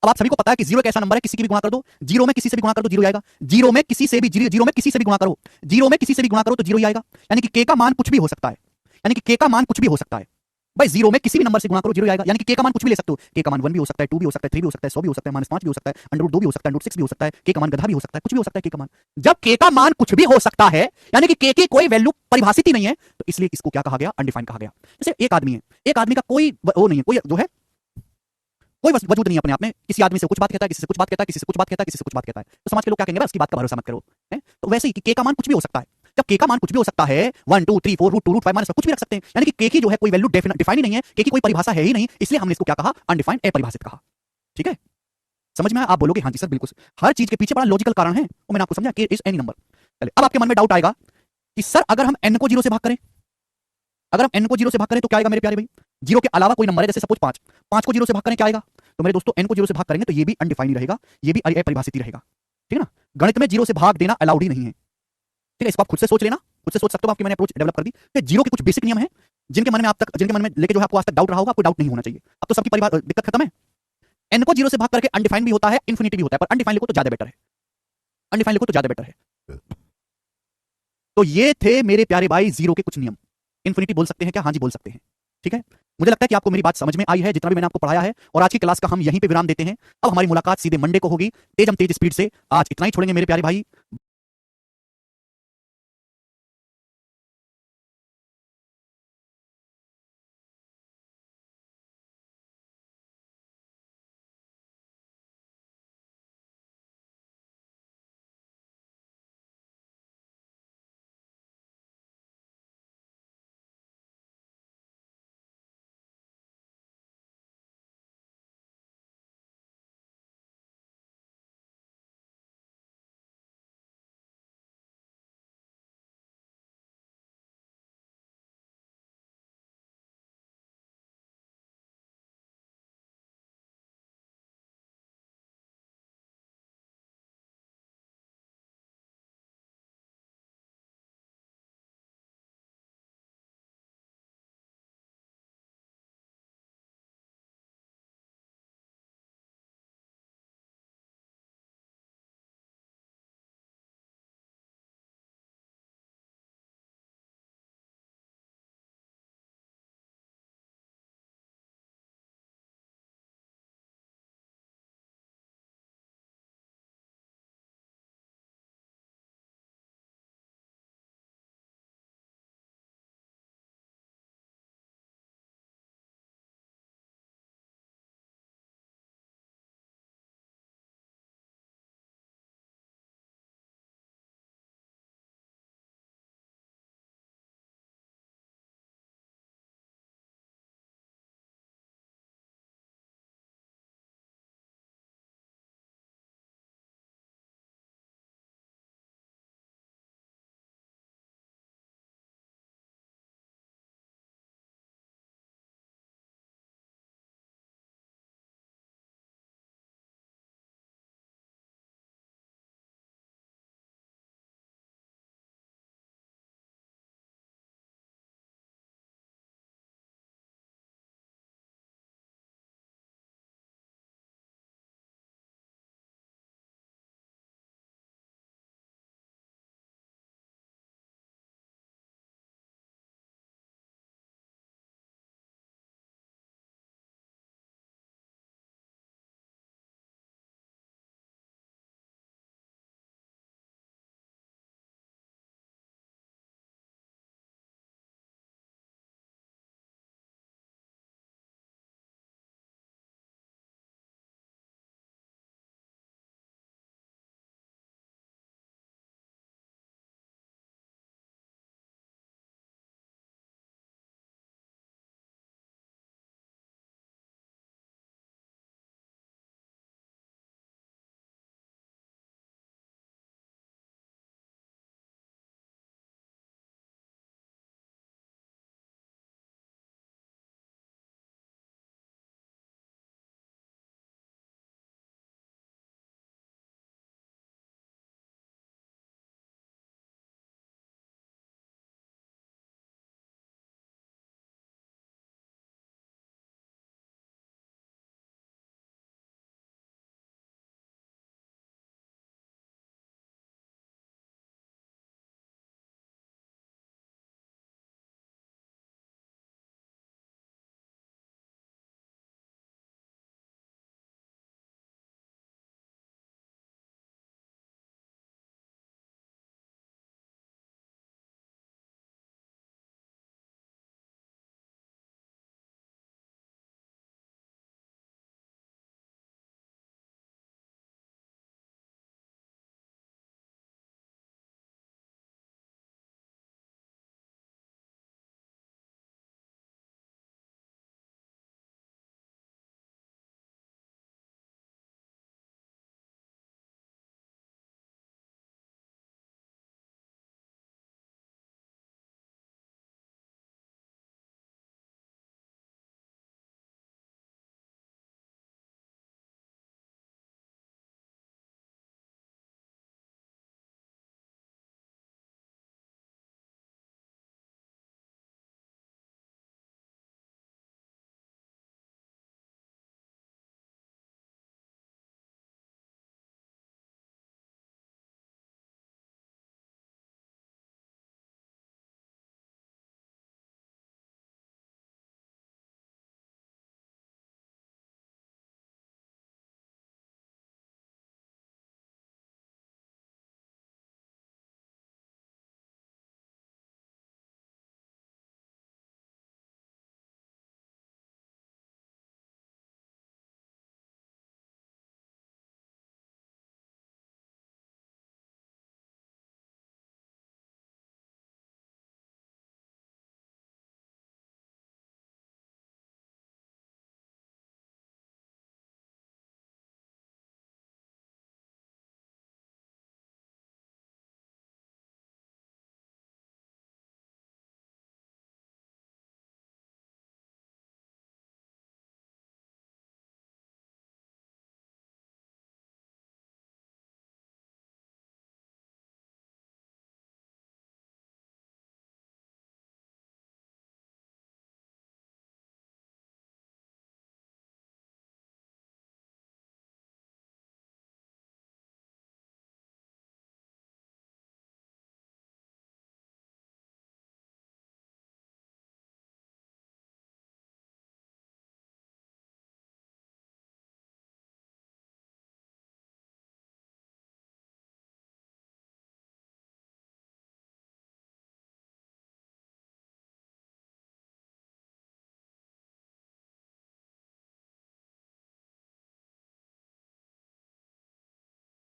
अब आप सभी को पता है कि जीरो एक ऐसा नंबर है किसी की भी गुणा कर दो, जीरो में किसी से भी गुणा कर दो जीरो आएगा, जीरो में किसी से भी, जीरो में किसी से भी गुणा करो, जीरो में किसी से भी गुणा करो तो जीरो ही आएगा। यानी कि के का मान कुछ भी हो सकता है, यानी कि के का मान कुछ भी हो सकता है भाई, जीरो में किसी भी नंबर से गुणा करो जीरो आएगा। यानी कि के का मान कुछ भी ले सकते हो, के का मान 1 भी हो सकता है, 2 भी हो सकता है, 3 भी हो सकता है, 100 भी हो सकता है, -5 भी हो सकता है, √2 भी हो सकता है, √6 भी हो सकता है, के का मान गधा भी हो सकता है, कुछ भी हो सकता है के का मान। जब के का मान कुछ भी हो सकता है यानी कि के की कोई वैल्यू परिभाषित ही नहीं है, तो इसलिए इसको क्या कहा गया? अनडिफाइंड कहा गया। जैसे एक आदमी है, एक आदमी का कोई वो नहीं है, कोई जो है कोई वजूद नहीं है अपने आप में, किसी आदमी से कुछ बात कहता है, किसी से कुछ बात कहता है, किसी से कुछ बात कहता है, किसी से कुछ बात कहता है, तो समाज के लोग क्या कहेंगे? बस की बात का भरोसा मत करो, है? तो वैसे ही कि के का मान कुछ भी हो सकता है, जब के का मान कुछ भी हो सकता है 1 2 3 4 √2 √5 कुछ भी रख सकते हैं, यानी कि के की जो है कोई वैल्यू डिफाइन ही नहीं है, के की कोई परिभाषा है ही नहीं, इसलिए हमने इसको क्या कहा? अनडिफाइंड, अपरिभाषित कहा, ठीक है। समझ में आया? आप बोलोगे हाँ जी सर बिल्कुल, हर चीज के पीछे बड़ा लॉजिकल कारण है, वो मैंने आपको समझा कि इज एनी नंबर। चलिए अब आपके मन में डाउट आएगा कि सर अगर हम n को जीरो से भाग करें, अगर हम n को जीरो से भाग करें तो क्या आएगा मेरे प्यारे भाई? जीरो के अलावा कोई नंबर है, जैसे सपोज 5 को जीरो से भाग करें क्या आएगा? तो मेरे दोस्तों n को जीरो से भाग करेंगे तो ये भी अनडिफाइंड रहेगा, ये भी अपरिभाषित ही रहेगा, ठीक है ना। गणित में जीरो से भाग देना अलाउड ही नहीं है, ठीक है। इसको आप खुद से सोच लेना, खुद से सोच सकते हो, आपकी मैंने अप्रोच डेवलप कर दी कि जीरो के कुछ बेसिक नियम हैं जिनके मन में लेके जो है आपको आज तक डाउट रहा होगा, आपको डाउट नहीं होना चाहिए। अब तो सबकी परिभाषा दिक्कत खत्म है। n को जीरो से भाग करके अनडिफाइंड भी होता है, इन्फिनिटी भी होता है, पर अनडिफाइंड लिखो तो ज्यादा बेटर है, अनडिफाइंड लिखो तो ज्यादा बेटर है। तो ये थे मेरे प्यारे भाई जीरो के कुछ नियम। इन्फिनिटी बोल सकते हैं क्या? हाँ जी बोल सकते हैं, ठीक है। मुझे लगता है कि आपको मेरी बात समझ में आई है, जितना भी मैंने आपको पढ़ाया है, और आज की क्लास का हम यहीं पे विराम देते हैं। अब हमारी मुलाकात सीधे मंडे को होगी, तेज स्पीड से। आज इतना ही छोड़ेंगे मेरे प्यारे भाई।